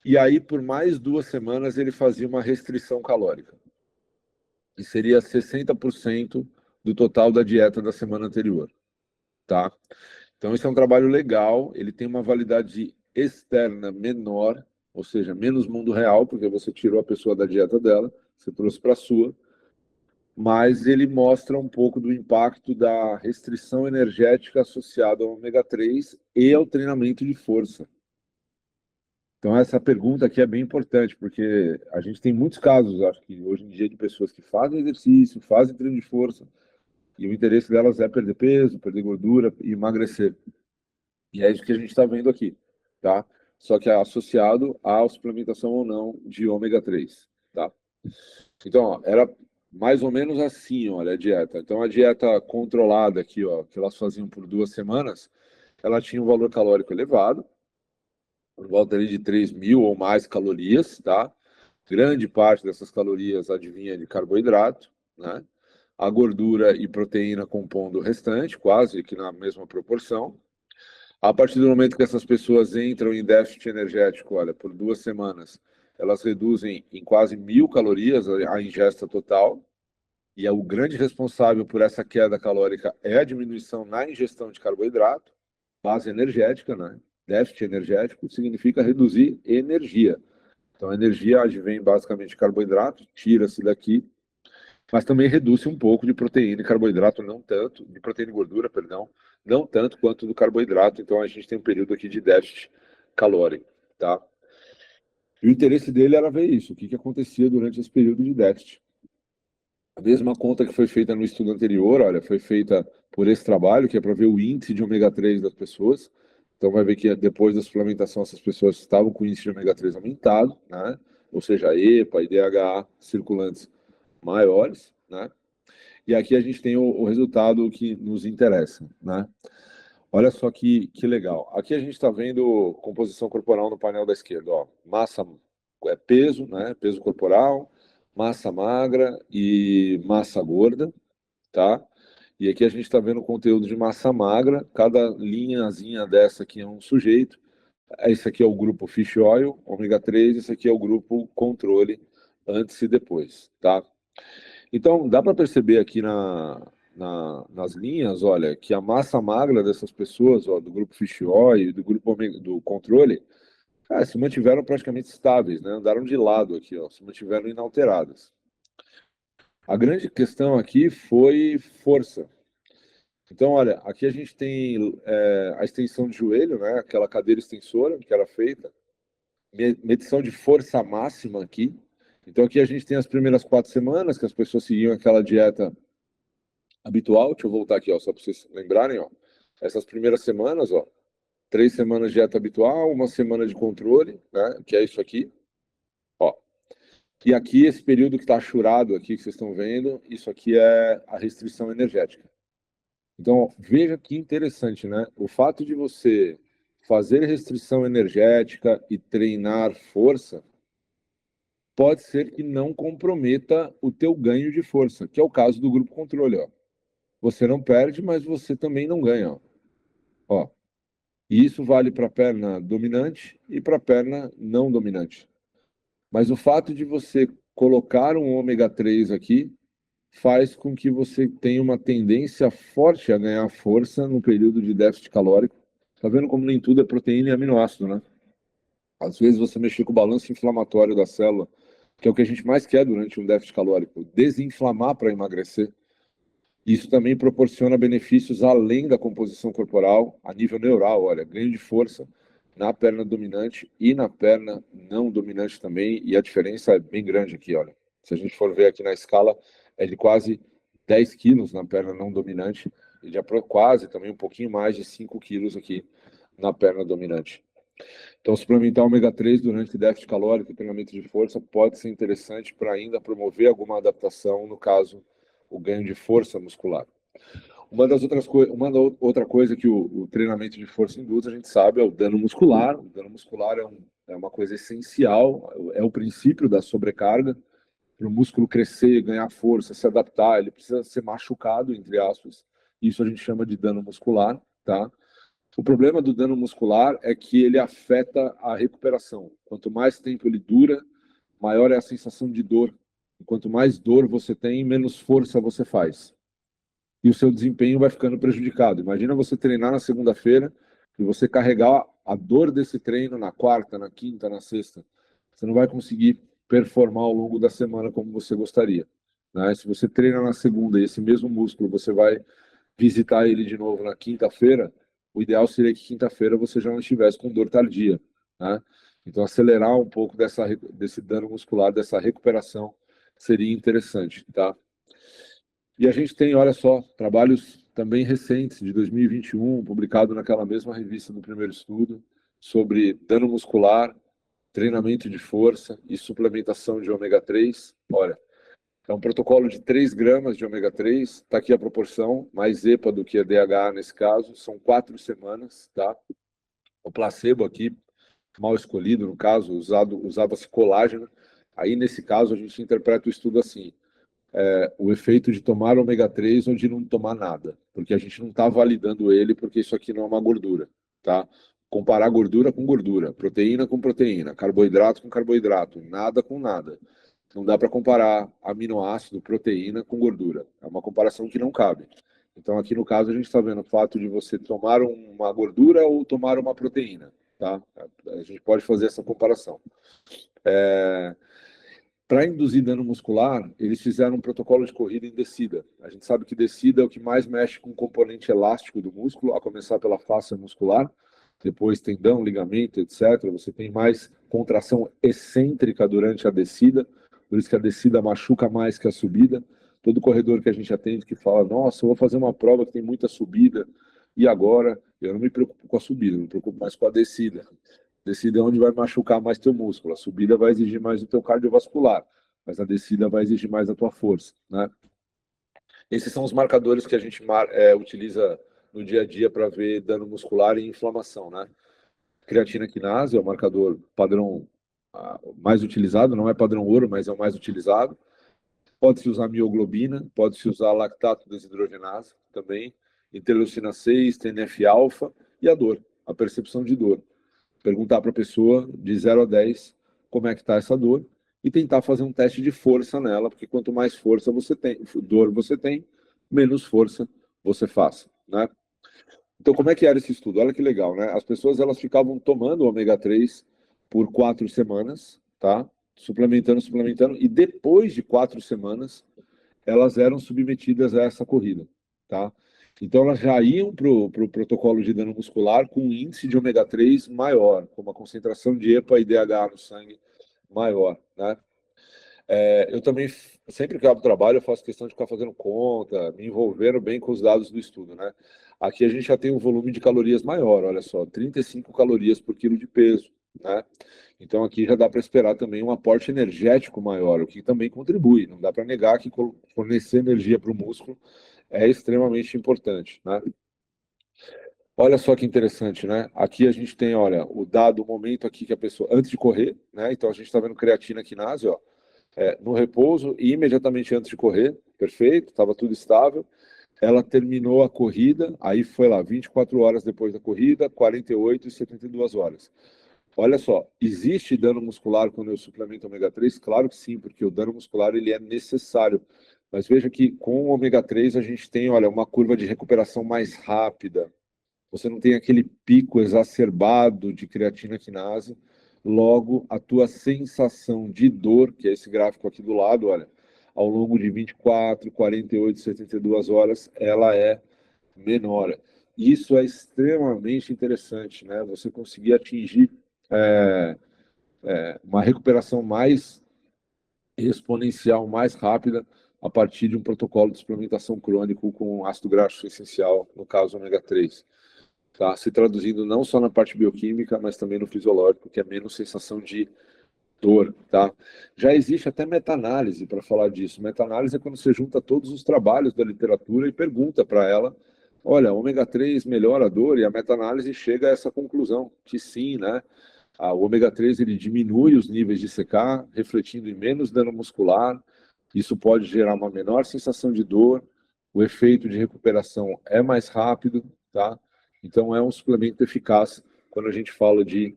e aí, por mais 2 semanas, ele fazia uma restrição calórica, que seria 60% do total da dieta da semana anterior. tá? Então, esse é um trabalho legal, ele tem uma validade externa menor, ou seja, menos mundo real, porque você tirou a pessoa da dieta dela, você trouxe para a sua, mas ele mostra um pouco do impacto da restrição energética associada ao ômega 3 e ao treinamento de força. Então, essa pergunta aqui é bem importante, porque a gente tem muitos casos, acho que hoje em dia, de pessoas que fazem exercício, fazem treino de força, e o interesse delas é perder peso, perder gordura e emagrecer. E é isso que a gente está vendo aqui, tá? Só que é associado à suplementação ou não de ômega 3, tá? Então, ó, era mais ou menos assim, olha, a dieta. Então, a dieta controlada aqui, ó, que elas faziam por 2 semanas, ela tinha um valor calórico elevado, por volta ali de 3.000 ou mais calorias, tá? Grande parte dessas calorias advinha de carboidrato, né? A gordura e proteína compondo o restante, quase que na mesma proporção. A partir do momento que essas pessoas entram em déficit energético, olha, por 2 semanas, elas reduzem em quase 1.000 calorias a ingesta total. E é o grande responsável por essa queda calórica é a diminuição na ingestão de carboidrato, base energética, né? Déficit energético significa reduzir energia. Então, a energia advém basicamente de carboidrato, tira-se daqui, mas também reduz um pouco de proteína e carboidrato, não tanto, de proteína e gordura, perdão, não tanto quanto do carboidrato. Então, a gente tem um período aqui de déficit calórico, tá? E o interesse dele era ver isso, o que acontecia durante esse período de déficit. A mesma conta que foi feita no estudo anterior, olha, foi feita por esse trabalho, que é para ver o índice de ômega 3 das pessoas. Então, vai ver que depois da suplementação, essas pessoas estavam com o índice de ômega 3 aumentado, né? Ou seja, EPA e DHA circulantes maiores, né? E aqui a gente tem o resultado que nos interessa, né? Olha só que legal. Aqui a gente está vendo composição corporal no painel da esquerda, ó. Massa, peso, né? Peso corporal, massa magra e massa gorda, tá? E aqui a gente está vendo o conteúdo de massa magra. Cada linhazinha dessa aqui é um sujeito. Esse aqui é o grupo Fish Oil, ômega 3. Esse aqui é o grupo controle, antes e depois, tá? Então, dá para perceber aqui nas linhas, olha, que a massa magra dessas pessoas, ó, do grupo Fish Oil e do grupo do controle, cara, se mantiveram praticamente estáveis, né? Andaram de lado aqui, ó, se mantiveram inalteradas. A grande questão aqui foi força. Então, olha, aqui a gente tem a extensão de joelho, né? Aquela cadeira extensora que era feita, medição de força máxima aqui. Então, aqui a gente tem as primeiras 4 semanas que as pessoas seguiam aquela dieta habitual. Deixa eu voltar aqui, ó, só para vocês lembrarem, ó. Essas primeiras semanas, ó, 3 semanas de dieta habitual, 1 semana de controle, né? Que é isso aqui, ó. E aqui, esse período que está achurado aqui, que vocês estão vendo, isso aqui é a restrição energética. Então, veja que interessante, né? O fato de você fazer restrição energética e treinar força pode ser que não comprometa o teu ganho de força, que é o caso do grupo controle, ó. Você não perde, mas você também não ganha, ó. Ó. E isso vale para a perna dominante e para a perna não dominante. Mas o fato de você colocar um ômega 3 aqui faz com que você tenha uma tendência forte a ganhar força no período de déficit calórico. Tá vendo como nem tudo é proteína e aminoácido, né? Às vezes você mexer com o balanço inflamatório da célula, que é o que a gente mais quer durante um déficit calórico, desinflamar para emagrecer. Isso também proporciona benefícios além da composição corporal, a nível neural, olha, ganho de força na perna dominante e na perna não dominante também, e a diferença é bem grande aqui, olha. Se a gente for ver aqui na escala, é de quase 10 quilos na perna não dominante, e de quase também um pouquinho mais de 5 quilos aqui na perna dominante. Então, suplementar ômega 3 durante déficit calórico e treinamento de força pode ser interessante para ainda promover alguma adaptação, no caso, o ganho de força muscular. Outra coisa que o treinamento de força induz, a gente sabe, é o dano muscular. O dano muscular é uma coisa essencial, é o princípio da sobrecarga. Para o músculo crescer, ganhar força, se adaptar, ele precisa ser machucado, entre aspas. Isso a gente chama de dano muscular, tá? O problema do dano muscular é que ele afeta a recuperação. Quanto mais tempo ele dura, maior é a sensação de dor. E quanto mais dor você tem, menos força você faz. e o seu desempenho vai ficando prejudicado. Imagina você treinar na segunda-feira e você carregar a dor desse treino na quarta, na quinta, na sexta. Você não vai conseguir performar ao longo da semana como você gostaria. Né? Se você treina na segunda e esse mesmo músculo você vai visitar ele de novo na quinta-feira, o ideal seria que quinta-feira você já não estivesse com dor tardia. Né? Então, acelerar um pouco desse dano muscular, dessa recuperação, seria interessante. Tá? E a gente tem, olha só, trabalhos também recentes, de 2021, publicado naquela mesma revista do primeiro estudo, sobre dano muscular, treinamento de força e suplementação de ômega 3. Olha, é um protocolo de 3 gramas de ômega 3, está aqui a proporção, mais EPA do que a DHA nesse caso, são 4 semanas, tá? O placebo aqui, mal escolhido, no caso, usava-se colágeno. Aí, nesse caso, a gente interpreta o estudo assim, o efeito de tomar ômega 3 ou de não tomar nada, porque a gente não está validando ele, porque isso aqui não é uma gordura, tá? Comparar gordura com gordura, proteína com proteína, carboidrato com carboidrato, nada com nada. Não dá para comparar aminoácido, proteína com gordura. É uma comparação que não cabe. Então, aqui no caso, a gente está vendo o fato de você tomar uma gordura ou tomar uma proteína, tá? A gente pode fazer essa comparação. Para induzir dano muscular, eles fizeram um protocolo de corrida em descida. A gente sabe que descida é o que mais mexe com o componente elástico do músculo, a começar pela face muscular, depois tendão, ligamento, etc. Você tem mais contração excêntrica durante a descida, por isso que a descida machuca mais que a subida. Todo corredor que a gente atende que fala, nossa, eu vou fazer uma prova que tem muita subida, e agora eu não me preocupo com a subida, eu me preocupo mais com a descida. Descida é onde vai machucar mais teu músculo. A subida vai exigir mais do teu cardiovascular, mas a descida vai exigir mais da tua força, né? Esses são os marcadores que a gente utiliza no dia a dia para ver dano muscular e inflamação, né? Creatina quinase é o marcador padrão mais utilizado, não é padrão ouro, mas é o mais utilizado. Pode-se usar mioglobina, pode-se usar lactato desidrogenase também, interleucina 6, TNF-alfa e a dor, a percepção de dor. Perguntar para a pessoa de 0 a 10 como é que está essa dor e tentar fazer um teste de força nela, porque quanto mais força você tem, dor você tem, menos força você faz, né? Então, como é que era esse estudo? Olha que legal, né? As pessoas elas ficavam tomando ômega 3 por 4 semanas, tá? Suplementando, e depois de 4 semanas, elas eram submetidas a essa corrida, tá? Então elas já iam para o protocolo de dano muscular com um índice de ômega 3 maior, com uma concentração de EPA e DHA no sangue maior, né? Eu também, sempre que eu abro trabalho, eu faço questão de ficar fazendo conta, me envolvendo bem com os dados do estudo, né? Aqui a gente já tem um volume de calorias maior, olha só, 35 calorias por quilo de peso, né? Então aqui já dá para esperar também um aporte energético maior, o que também contribui. Não dá para negar que fornecer energia para o músculo é extremamente importante, né? Olha só que interessante, né? Aqui a gente tem, olha, o dado, o momento aqui que a pessoa, antes de correr, né? Então a gente está vendo creatina quinase, ó, no repouso e imediatamente antes de correr, perfeito, estava tudo estável. Ela terminou a corrida, aí foi lá, 24 horas depois da corrida, 48 e 72 horas. Olha só, existe dano muscular quando eu suplemento ômega 3? Claro que sim, porque o dano muscular ele é necessário. Mas veja que com o ômega 3 a gente tem, olha, uma curva de recuperação mais rápida. Você não tem aquele pico exacerbado de creatina quinase. Logo, a tua sensação de dor, que é esse gráfico aqui do lado, olha, ao longo de 24, 48, 72 horas, ela é menor. Isso é extremamente interessante, né? Você conseguir atingir é, uma recuperação mais exponencial, mais rápida, a partir de um protocolo de suplementação crônico com ácido graxo essencial, no caso ômega 3. Tá? Se traduzindo não só na parte bioquímica, mas também no fisiológico, que é menos sensação de dor, tá? Já existe até meta-análise para falar disso. Meta-análise é quando você junta todos os trabalhos da literatura e pergunta para ela, olha, ômega 3 melhora a dor, e a meta-análise chega a essa conclusão, que sim, né? O ômega 3 ele diminui os níveis de CK, refletindo em menos dano muscular. Isso pode gerar uma menor sensação de dor, o efeito de recuperação é mais rápido, tá? Então é um suplemento eficaz quando a gente fala de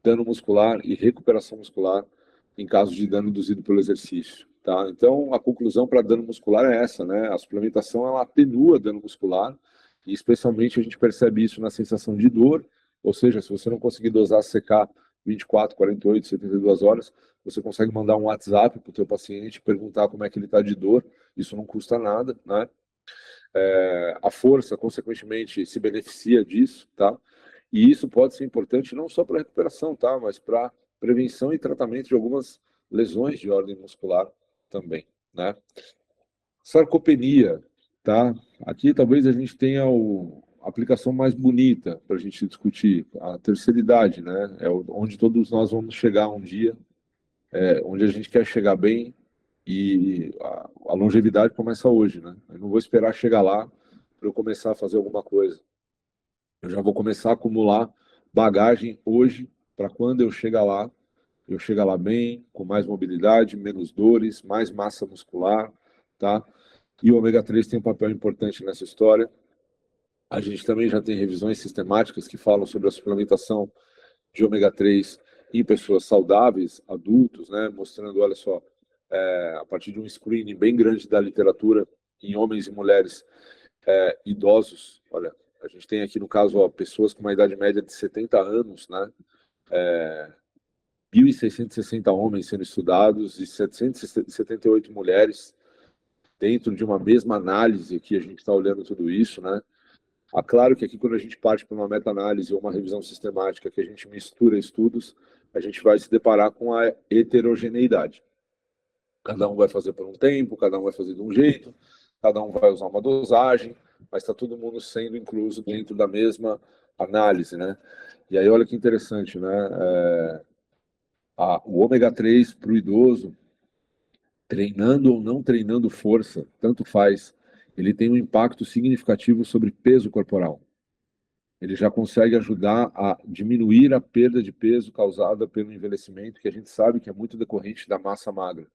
dano muscular e recuperação muscular em caso de dano induzido pelo exercício. Tá? Então, a conclusão para dano muscular é essa, né? A suplementação ela atenua dano muscular e especialmente a gente percebe isso na sensação de dor, ou seja, se você não conseguir dosar secar 24, 48, 72 horas, você consegue mandar um WhatsApp para o teu paciente, perguntar como é que ele está de dor, isso não custa nada, né? A força, consequentemente, se beneficia disso, tá? E isso pode ser importante não só para recuperação, tá? Mas para prevenção e tratamento de algumas lesões de ordem muscular também, né? Sarcopenia, tá? Aqui talvez a gente tenha a aplicação mais bonita para a gente discutir, a terceira idade, né? É onde todos nós vamos chegar um dia, onde a gente quer chegar bem e a longevidade começa hoje, né? Eu não vou esperar chegar lá para eu começar a fazer alguma coisa. Eu já vou começar a acumular bagagem hoje para quando eu chegar lá bem, com mais mobilidade, menos dores, mais massa muscular, tá? E o ômega 3 tem um papel importante nessa história. A gente também já tem revisões sistemáticas que falam sobre a suplementação de ômega 3 em pessoas saudáveis, adultos, né? Mostrando, olha só, a partir de um screening bem grande da literatura em homens e mulheres idosos, olha, a gente tem aqui no caso ó, pessoas com uma idade média de 70 anos, né? 1.660 homens sendo estudados e 778 mulheres dentro de uma mesma análise que a gente está olhando tudo isso, né? Claro que aqui quando a gente parte para uma meta-análise ou uma revisão sistemática que a gente mistura estudos, a gente vai se deparar com a heterogeneidade. Cada um vai fazer por um tempo, cada um vai fazer de um jeito, cada um vai usar uma dosagem, mas está todo mundo sendo incluso dentro da mesma análise, né? E aí olha que interessante, né? O ômega 3 para o idoso, treinando ou não treinando força, tanto faz, ele tem um impacto significativo sobre peso corporal. Ele já consegue ajudar a diminuir a perda de peso causada pelo envelhecimento, que a gente sabe que é muito decorrente da massa magra,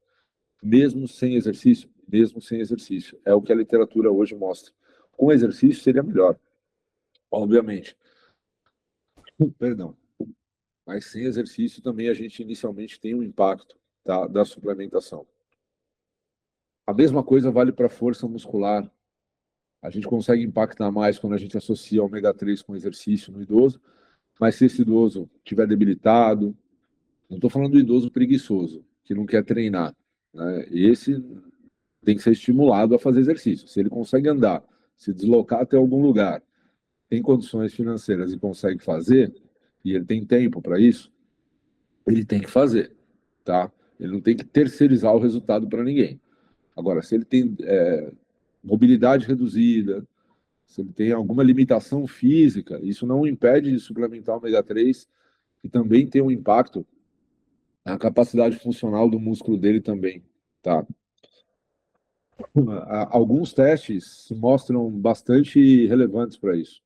mesmo sem exercício, mesmo sem exercício. É o que a literatura hoje mostra. Com exercício seria melhor, obviamente. Perdão. Mas sem exercício também a gente inicialmente tem um impacto, tá, da suplementação. A mesma coisa vale para a força muscular. A gente consegue impactar mais quando a gente associa ômega 3 com exercício no idoso, mas se esse idoso estiver debilitado, não estou falando do idoso preguiçoso, que não quer treinar, né? Esse tem que ser estimulado a fazer exercício. Se ele consegue andar, se deslocar até algum lugar, tem condições financeiras e consegue fazer, e ele tem tempo para isso, ele tem que fazer, tá? Ele não tem que terceirizar o resultado para ninguém. Agora, se ele tem mobilidade reduzida, se ele tem alguma limitação física, isso não o impede de suplementar o ômega 3, que também tem um impacto na capacidade funcional do músculo dele também, tá? Alguns testes se mostram bastante relevantes para isso.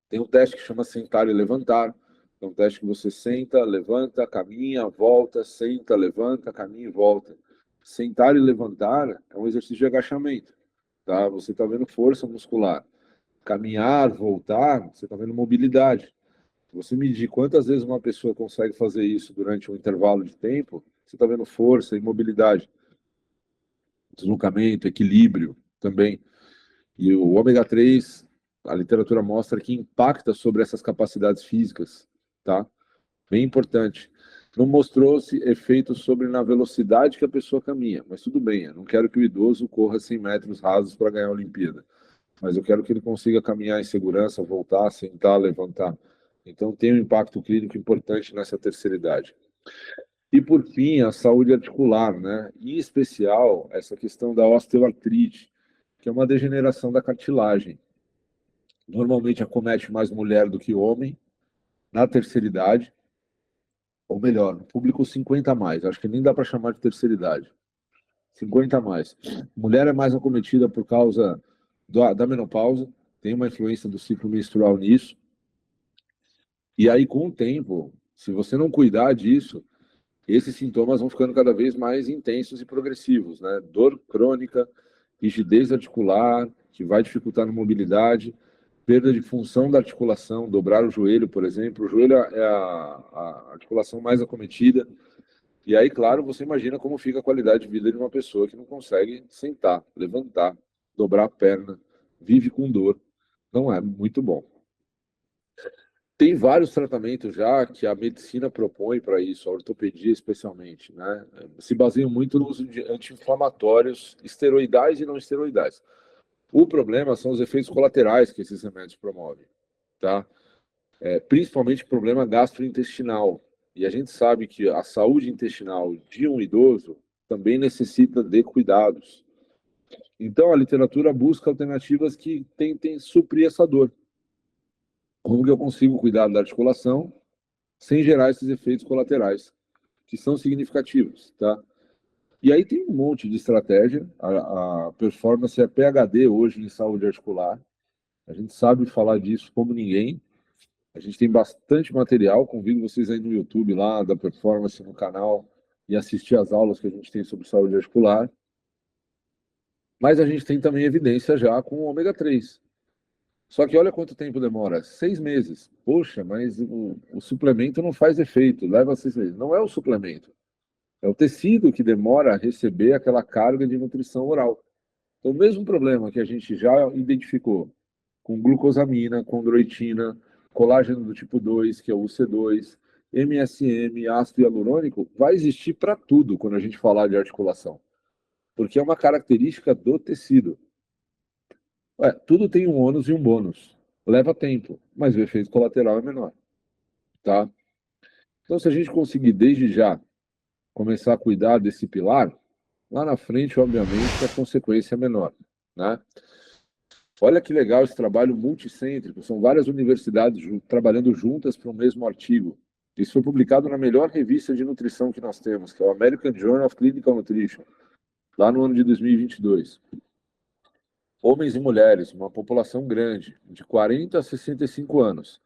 Tem um teste que chama sentar e levantar. É um teste que você senta, levanta, caminha, volta, senta, levanta, caminha e volta. Sentar e levantar é um exercício de agachamento, tá? Você está vendo força muscular. Caminhar, voltar, você está vendo mobilidade. Se você medir quantas vezes uma pessoa consegue fazer isso durante um intervalo de tempo, você está vendo força e mobilidade, deslocamento, equilíbrio também. E o ômega 3, a literatura mostra que impacta sobre essas capacidades físicas, tá? Bem importante. Não mostrou-se efeitos sobre na velocidade que a pessoa caminha, mas tudo bem, eu não quero que o idoso corra 100 metros rasos para ganhar a Olimpíada, mas eu quero que ele consiga caminhar em segurança, voltar, sentar, levantar. Então tem um impacto clínico importante nessa terceira idade. E por fim, a saúde articular, né? Em especial, essa questão da osteoartrite, que é uma degeneração da cartilagem. Normalmente acomete mais mulher do que homem, na terceira idade, ou melhor, no público 50 a mais. Acho que nem dá para chamar de terceira idade. 50 a mais. Mulher é mais acometida por causa da menopausa, tem uma influência do ciclo menstrual nisso. E aí, com o tempo, se você não cuidar disso, esses sintomas vão ficando cada vez mais intensos e progressivos, né? Dor crônica, rigidez articular, que vai dificultar a mobilidade, perda de função da articulação, dobrar o joelho, por exemplo. O joelho é a articulação mais acometida. E aí, claro, você imagina como fica a qualidade de vida de uma pessoa que não consegue sentar, levantar, dobrar a perna, vive com dor. Não é muito bom. Tem vários tratamentos já que a medicina propõe para isso, a ortopedia especialmente, né? Se baseiam muito no uso de anti-inflamatórios esteroidais e não esteroidais. O problema são os efeitos colaterais que esses remédios promovem, tá? Principalmente problema gastrointestinal. E a gente sabe que a saúde intestinal de um idoso também necessita de cuidados. Então, a literatura busca alternativas que tentem suprir essa dor. Como que eu consigo cuidar da articulação sem gerar esses efeitos colaterais, que são significativos, tá? E aí tem um monte de estratégia. A performance é PhD hoje em saúde articular. A gente sabe falar disso como ninguém. A gente tem bastante material. Convido vocês aí no YouTube lá da performance no canal e assistir às aulas que a gente tem sobre saúde articular. Mas a gente tem também evidência já com o ômega 3. Só que olha quanto tempo demora, 6 meses. Poxa, mas o suplemento não faz efeito, leva 6 meses. Não é o suplemento, é o tecido que demora a receber aquela carga de nutrição oral. Então, o mesmo problema que a gente já identificou com glucosamina, condroitina, colágeno do tipo 2, que é o UC2, MSM, ácido hialurônico, vai existir para tudo quando a gente falar de articulação, porque é uma característica do tecido. Tudo tem um ônus e um bônus. Leva tempo, mas o efeito colateral é menor, tá? Então, se a gente conseguir desde já começar a cuidar desse pilar, lá na frente, obviamente, a consequência é menor, né? Olha que legal esse trabalho multicêntrico, são várias universidades trabalhando juntas para o mesmo artigo. Isso foi publicado na melhor revista de nutrição que nós temos, que é o American Journal of Clinical Nutrition, lá no ano de 2022. Homens e mulheres, uma população grande, de 40 a 65 anos.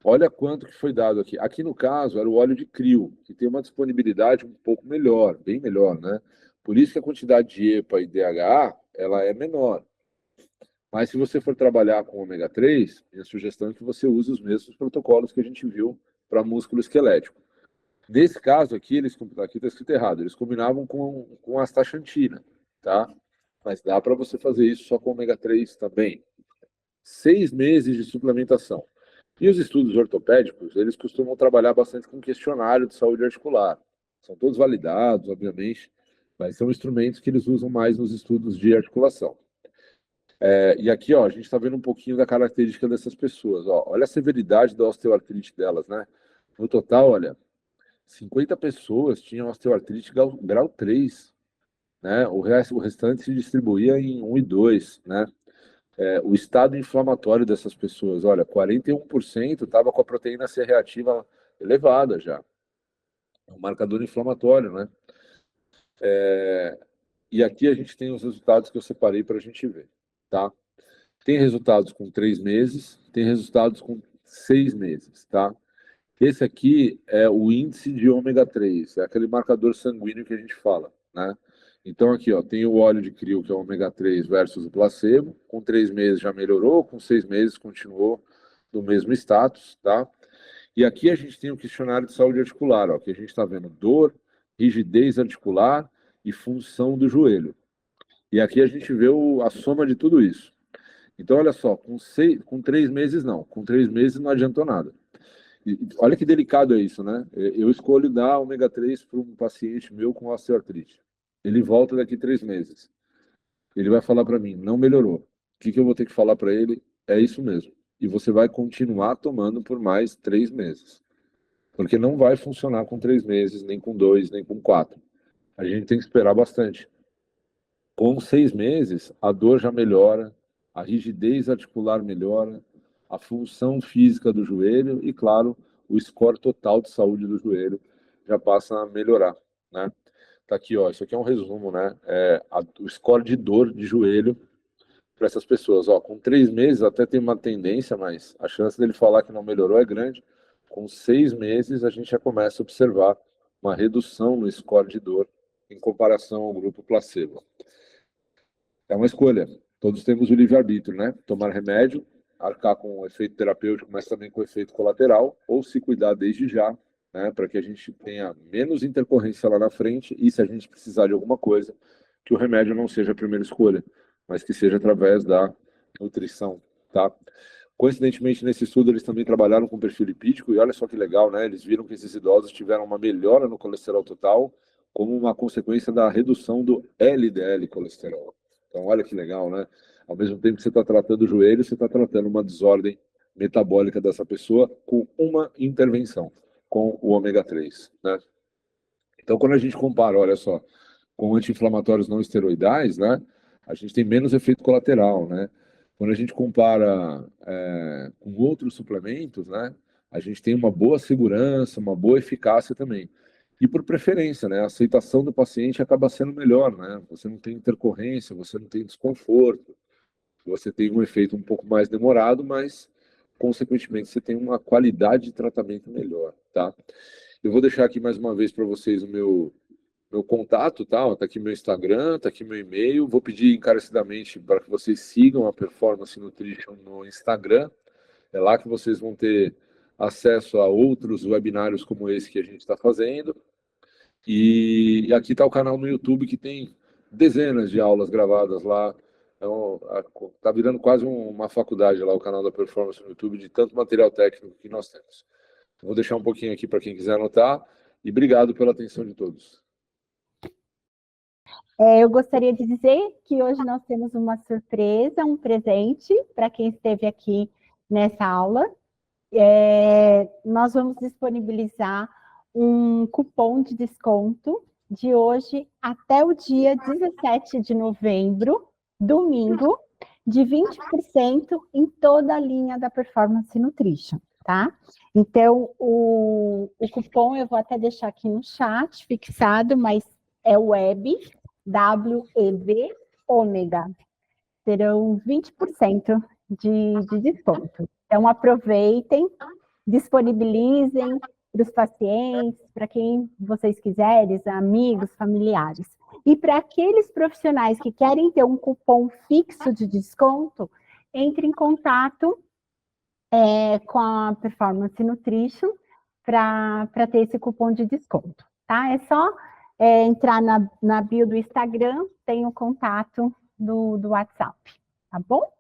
Olha quanto que foi dado aqui. Aqui no caso era o óleo de crio, que tem uma disponibilidade um pouco melhor, bem melhor, né? Por isso que a quantidade de EPA e DHA, ela é menor. Mas se você for trabalhar com ômega 3, minha sugestão é que você use os mesmos protocolos que a gente viu para músculo esquelético. Nesse caso aqui, aqui está escrito errado, eles combinavam com astaxantina, tá? Mas dá para você fazer isso só com ômega 3 também. 6 meses de suplementação. E os estudos ortopédicos, eles costumam trabalhar bastante com questionário de saúde articular. São todos validados, obviamente, mas são instrumentos que eles usam mais nos estudos de articulação. E aqui, ó, a gente está vendo um pouquinho da característica dessas pessoas. Ó. Olha a severidade da osteoartrite delas, né? No total, olha, 50 pessoas tinham osteoartrite grau 3, né? O restante se distribuía em 1 e 2, né? O estado inflamatório dessas pessoas, olha, 41% estava com a proteína C reativa elevada já. É um marcador inflamatório, né? E aqui a gente tem os resultados que eu separei para a gente ver, tá? Tem resultados com 3 meses, tem resultados com 6 meses, tá? Esse aqui é o índice de ômega 3, é aquele marcador sanguíneo que a gente fala, né? Então aqui, ó, tem o óleo de crio, que é o ômega 3 versus o placebo. Com 3 meses já melhorou, com 6 meses continuou no mesmo status, tá? E aqui a gente tem o questionário de saúde articular, ó, que a gente está vendo dor, rigidez articular e função do joelho. E aqui a gente vê a soma de tudo isso. Então, olha só, com 3 meses não, com 3 meses não adiantou nada. E olha que delicado é isso, né? Eu escolho dar ômega 3 para um paciente meu com osteoartrite. Ele volta daqui 3 meses. Ele vai falar para mim, não melhorou. O que eu vou ter que falar para ele? É isso mesmo. E você vai continuar tomando por mais 3 meses. Porque não vai funcionar com 3 meses, nem com 2, nem com 4. A gente tem que esperar bastante. Com 6 meses, a dor já melhora, a rigidez articular melhora, a função física do joelho e, claro, o score total de saúde do joelho já passa a melhorar, né? Tá aqui, ó, isso aqui é um resumo, né? O score de dor de joelho para essas pessoas, ó, com 3 meses até tem uma tendência, mas a chance dele falar que não melhorou é grande. Com 6 meses a gente já começa a observar uma redução no score de dor em comparação ao grupo placebo. É uma escolha. Todos temos o livre-arbítrio, né? Tomar remédio, arcar com o efeito terapêutico, mas também com o efeito colateral, ou se cuidar desde já, né, para que a gente tenha menos intercorrência lá na frente e, se a gente precisar de alguma coisa, que o remédio não seja a primeira escolha, mas que seja através da nutrição, tá? Coincidentemente, nesse estudo, eles também trabalharam com perfil lipídico, e olha só que legal, né? Eles viram que esses idosos tiveram uma melhora no colesterol total, como uma consequência da redução do LDL colesterol. Então, olha que legal, né? Ao mesmo tempo que você está tratando o joelho, você está tratando uma desordem metabólica dessa pessoa com uma intervenção, com o ômega 3, né? Então, quando a gente compara, olha só, com anti-inflamatórios não esteroidais, né, a gente tem menos efeito colateral, né? Quando a gente compara com outros suplementos, né, a gente tem uma boa segurança, uma boa eficácia também. E por preferência, né, a aceitação do paciente acaba sendo melhor, né? Você não tem intercorrência, você não tem desconforto, você tem um efeito um pouco mais demorado, mas consequentemente você tem uma qualidade de tratamento melhor, tá? Eu vou deixar aqui mais uma vez para vocês o meu contato, tá? Tá aqui meu Instagram, tá aqui meu e-mail. Vou pedir encarecidamente para que vocês sigam a Performance Nutrition no Instagram. É lá que vocês vão ter acesso a outros webinários como esse que a gente está fazendo. E aqui está o canal no YouTube que tem dezenas de aulas gravadas lá. Então, tá virando quase uma faculdade lá o canal da Performance no YouTube de tanto material técnico que nós temos. Vou deixar um pouquinho aqui para quem quiser anotar. E obrigado pela atenção de todos. Eu gostaria de dizer que hoje nós temos uma surpresa, um presente para quem esteve aqui nessa aula. Nós vamos disponibilizar um cupom de desconto de hoje até o dia 17 de novembro, domingo, de 20% em toda a linha da Performance Nutrition, tá? Então, o cupom eu vou até deixar aqui no chat fixado, mas é WEB, WEB ômega. Terão 20% de desconto. Então, aproveitem, disponibilizem para os pacientes, para quem vocês quiserem, amigos, familiares. E para aqueles profissionais que querem ter um cupom fixo de desconto, entre em contato com a Performance Nutrition para ter esse cupom de desconto, tá? É só entrar na bio do Instagram, tem o contato do WhatsApp, tá bom?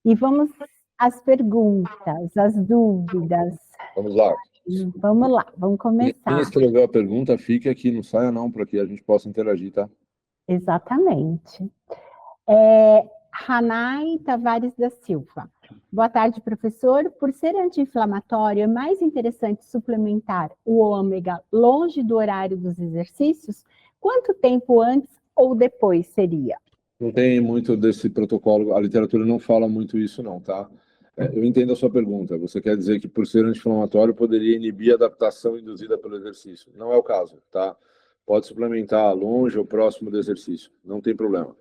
E vamos às perguntas, às dúvidas. Vamos lá. Vamos lá, vamos começar. Quem escreveu a pergunta, fique aqui, não saia não, para que a gente possa interagir, tá? Exatamente. Hanai Tavares da Silva. Boa tarde, professor. Por ser anti-inflamatório, é mais interessante suplementar o ômega longe do horário dos exercícios? Quanto tempo antes ou depois seria? Não tem muito desse protocolo, a literatura não fala muito isso não, tá? Eu entendo a sua pergunta. Você quer dizer que por ser anti-inflamatório poderia inibir a adaptação induzida pelo exercício. Não é o caso, tá? Pode suplementar longe ou próximo do exercício, não tem problema.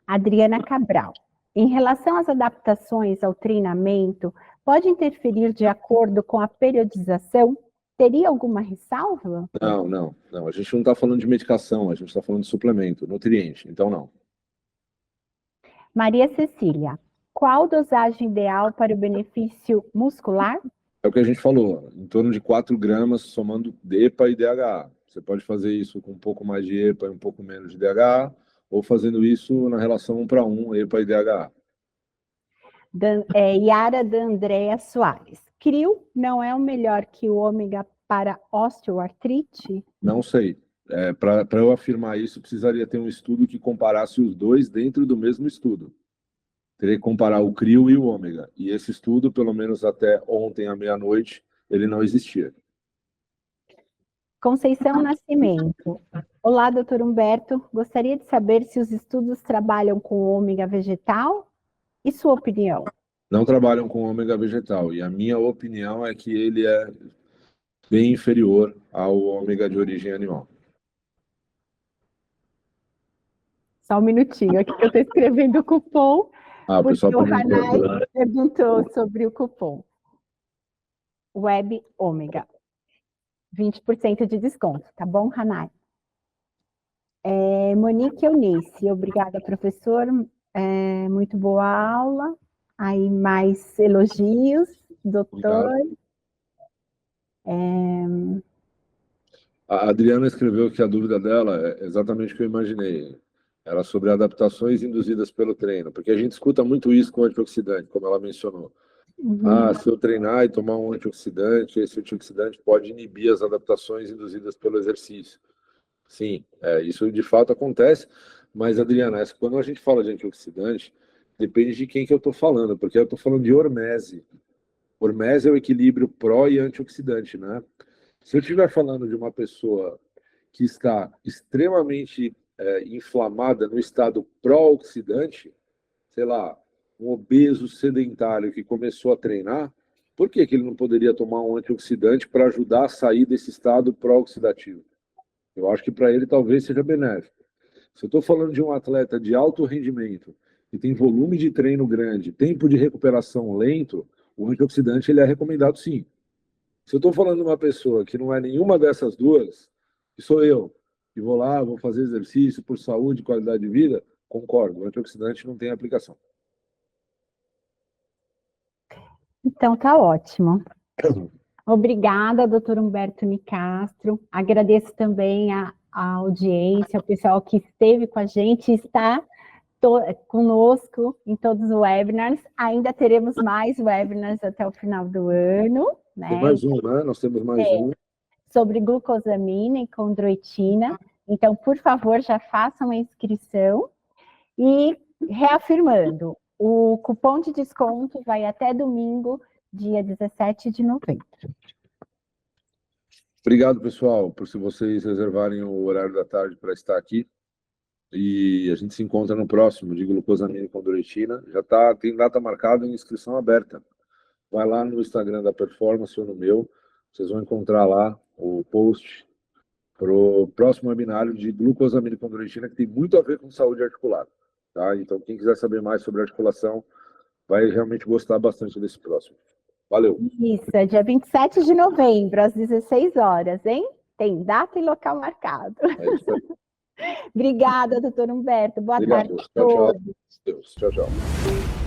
Adriana Cabral. Em relação às adaptações ao treinamento, pode interferir de acordo com a periodização? Teria alguma ressalva? Não. A gente não está falando de medicação, a gente está falando de suplemento, nutriente, então não. Maria Cecília. Qual dosagem ideal para o benefício muscular? É o que a gente falou, em torno de 4 gramas somando EPA e DHA. Você pode fazer isso com um pouco mais de EPA e um pouco menos de DHA, ou fazendo isso na relação 1 para 1, EPA e DHA. Yara da Andréa Soares. CRIO não é o melhor que o ômega para osteoartrite? Não sei. Para eu afirmar isso, precisaria ter um estudo que comparasse os dois dentro do mesmo estudo. Teria que comparar o CRIO e o ômega. E esse estudo, pelo menos até ontem à meia-noite, ele não existia. Conceição Nascimento. Olá, doutor Humberto. Gostaria de saber se os estudos trabalham com ômega vegetal e sua opinião. Não trabalham com ômega vegetal. E a minha opinião é que ele é bem inferior ao ômega de origem animal. Só um minutinho, aqui que eu estou escrevendo o cupom, o porque pessoal o Hanai perguntou sobre o cupom. Web Ômega. 20% de desconto, tá bom, Hanai? Monique Eunice, obrigada, professor. Muito boa aula. Aí mais elogios, doutor. Obrigado. A Adriana escreveu que a dúvida dela é exatamente o que eu imaginei. Era sobre adaptações induzidas pelo treino, porque a gente escuta muito isso com antioxidante, como ela mencionou. Ah, se eu treinar e tomar um antioxidante, esse antioxidante pode inibir as adaptações induzidas pelo exercício. Sim, isso de fato acontece, mas Adriana, quando a gente fala de antioxidante, depende de quem que eu estou falando, porque eu estou falando de hormese. Hormese é o equilíbrio pró e antioxidante, né? Se eu estiver falando de uma pessoa que está extremamente inflamada no estado pró-oxidante, sei lá, um obeso sedentário que começou a treinar, por que que ele não poderia tomar um antioxidante para ajudar a sair desse estado pró-oxidativo? Eu acho que para ele talvez seja benéfico. Se eu estou falando de um atleta de alto rendimento, que tem volume de treino grande, tempo de recuperação lento, o antioxidante ele é recomendado sim. Se eu estou falando de uma pessoa que não é nenhuma dessas duas, que sou eu, que vou lá, vou fazer exercício por saúde e qualidade de vida, concordo, o antioxidante não tem aplicação. Então, tá ótimo. Obrigada, doutor Humberto Nicastro. Agradeço também a audiência, o pessoal que esteve com a gente, está conosco em todos os webinars. Ainda teremos mais webinars até o final do ano. Né? Tem mais um, né? Nós temos mais um. Sobre glucosamina e condroitina. Então, por favor, já façam a inscrição. E, reafirmando, o cupom de desconto vai até domingo, dia 17 de novembro. Obrigado, pessoal, por se vocês reservarem o horário da tarde para estar aqui. E a gente se encontra no próximo de glucosamina e condroitina. Já tem data marcada e inscrição aberta. Vai lá no Instagram da Performance ou no meu. Vocês vão encontrar lá o post para o próximo webinário de glucosamina e condroitina, que tem muito a ver com saúde articular. Tá? Então, quem quiser saber mais sobre articulação, vai realmente gostar bastante desse próximo. Valeu. Isso, é dia 27 de novembro, às 16 horas, hein? Tem data e local marcado. É isso aí. Obrigada, doutor Humberto. Boa Obrigado. tarde a Tchau, todos. tchau. Tchau, tchau.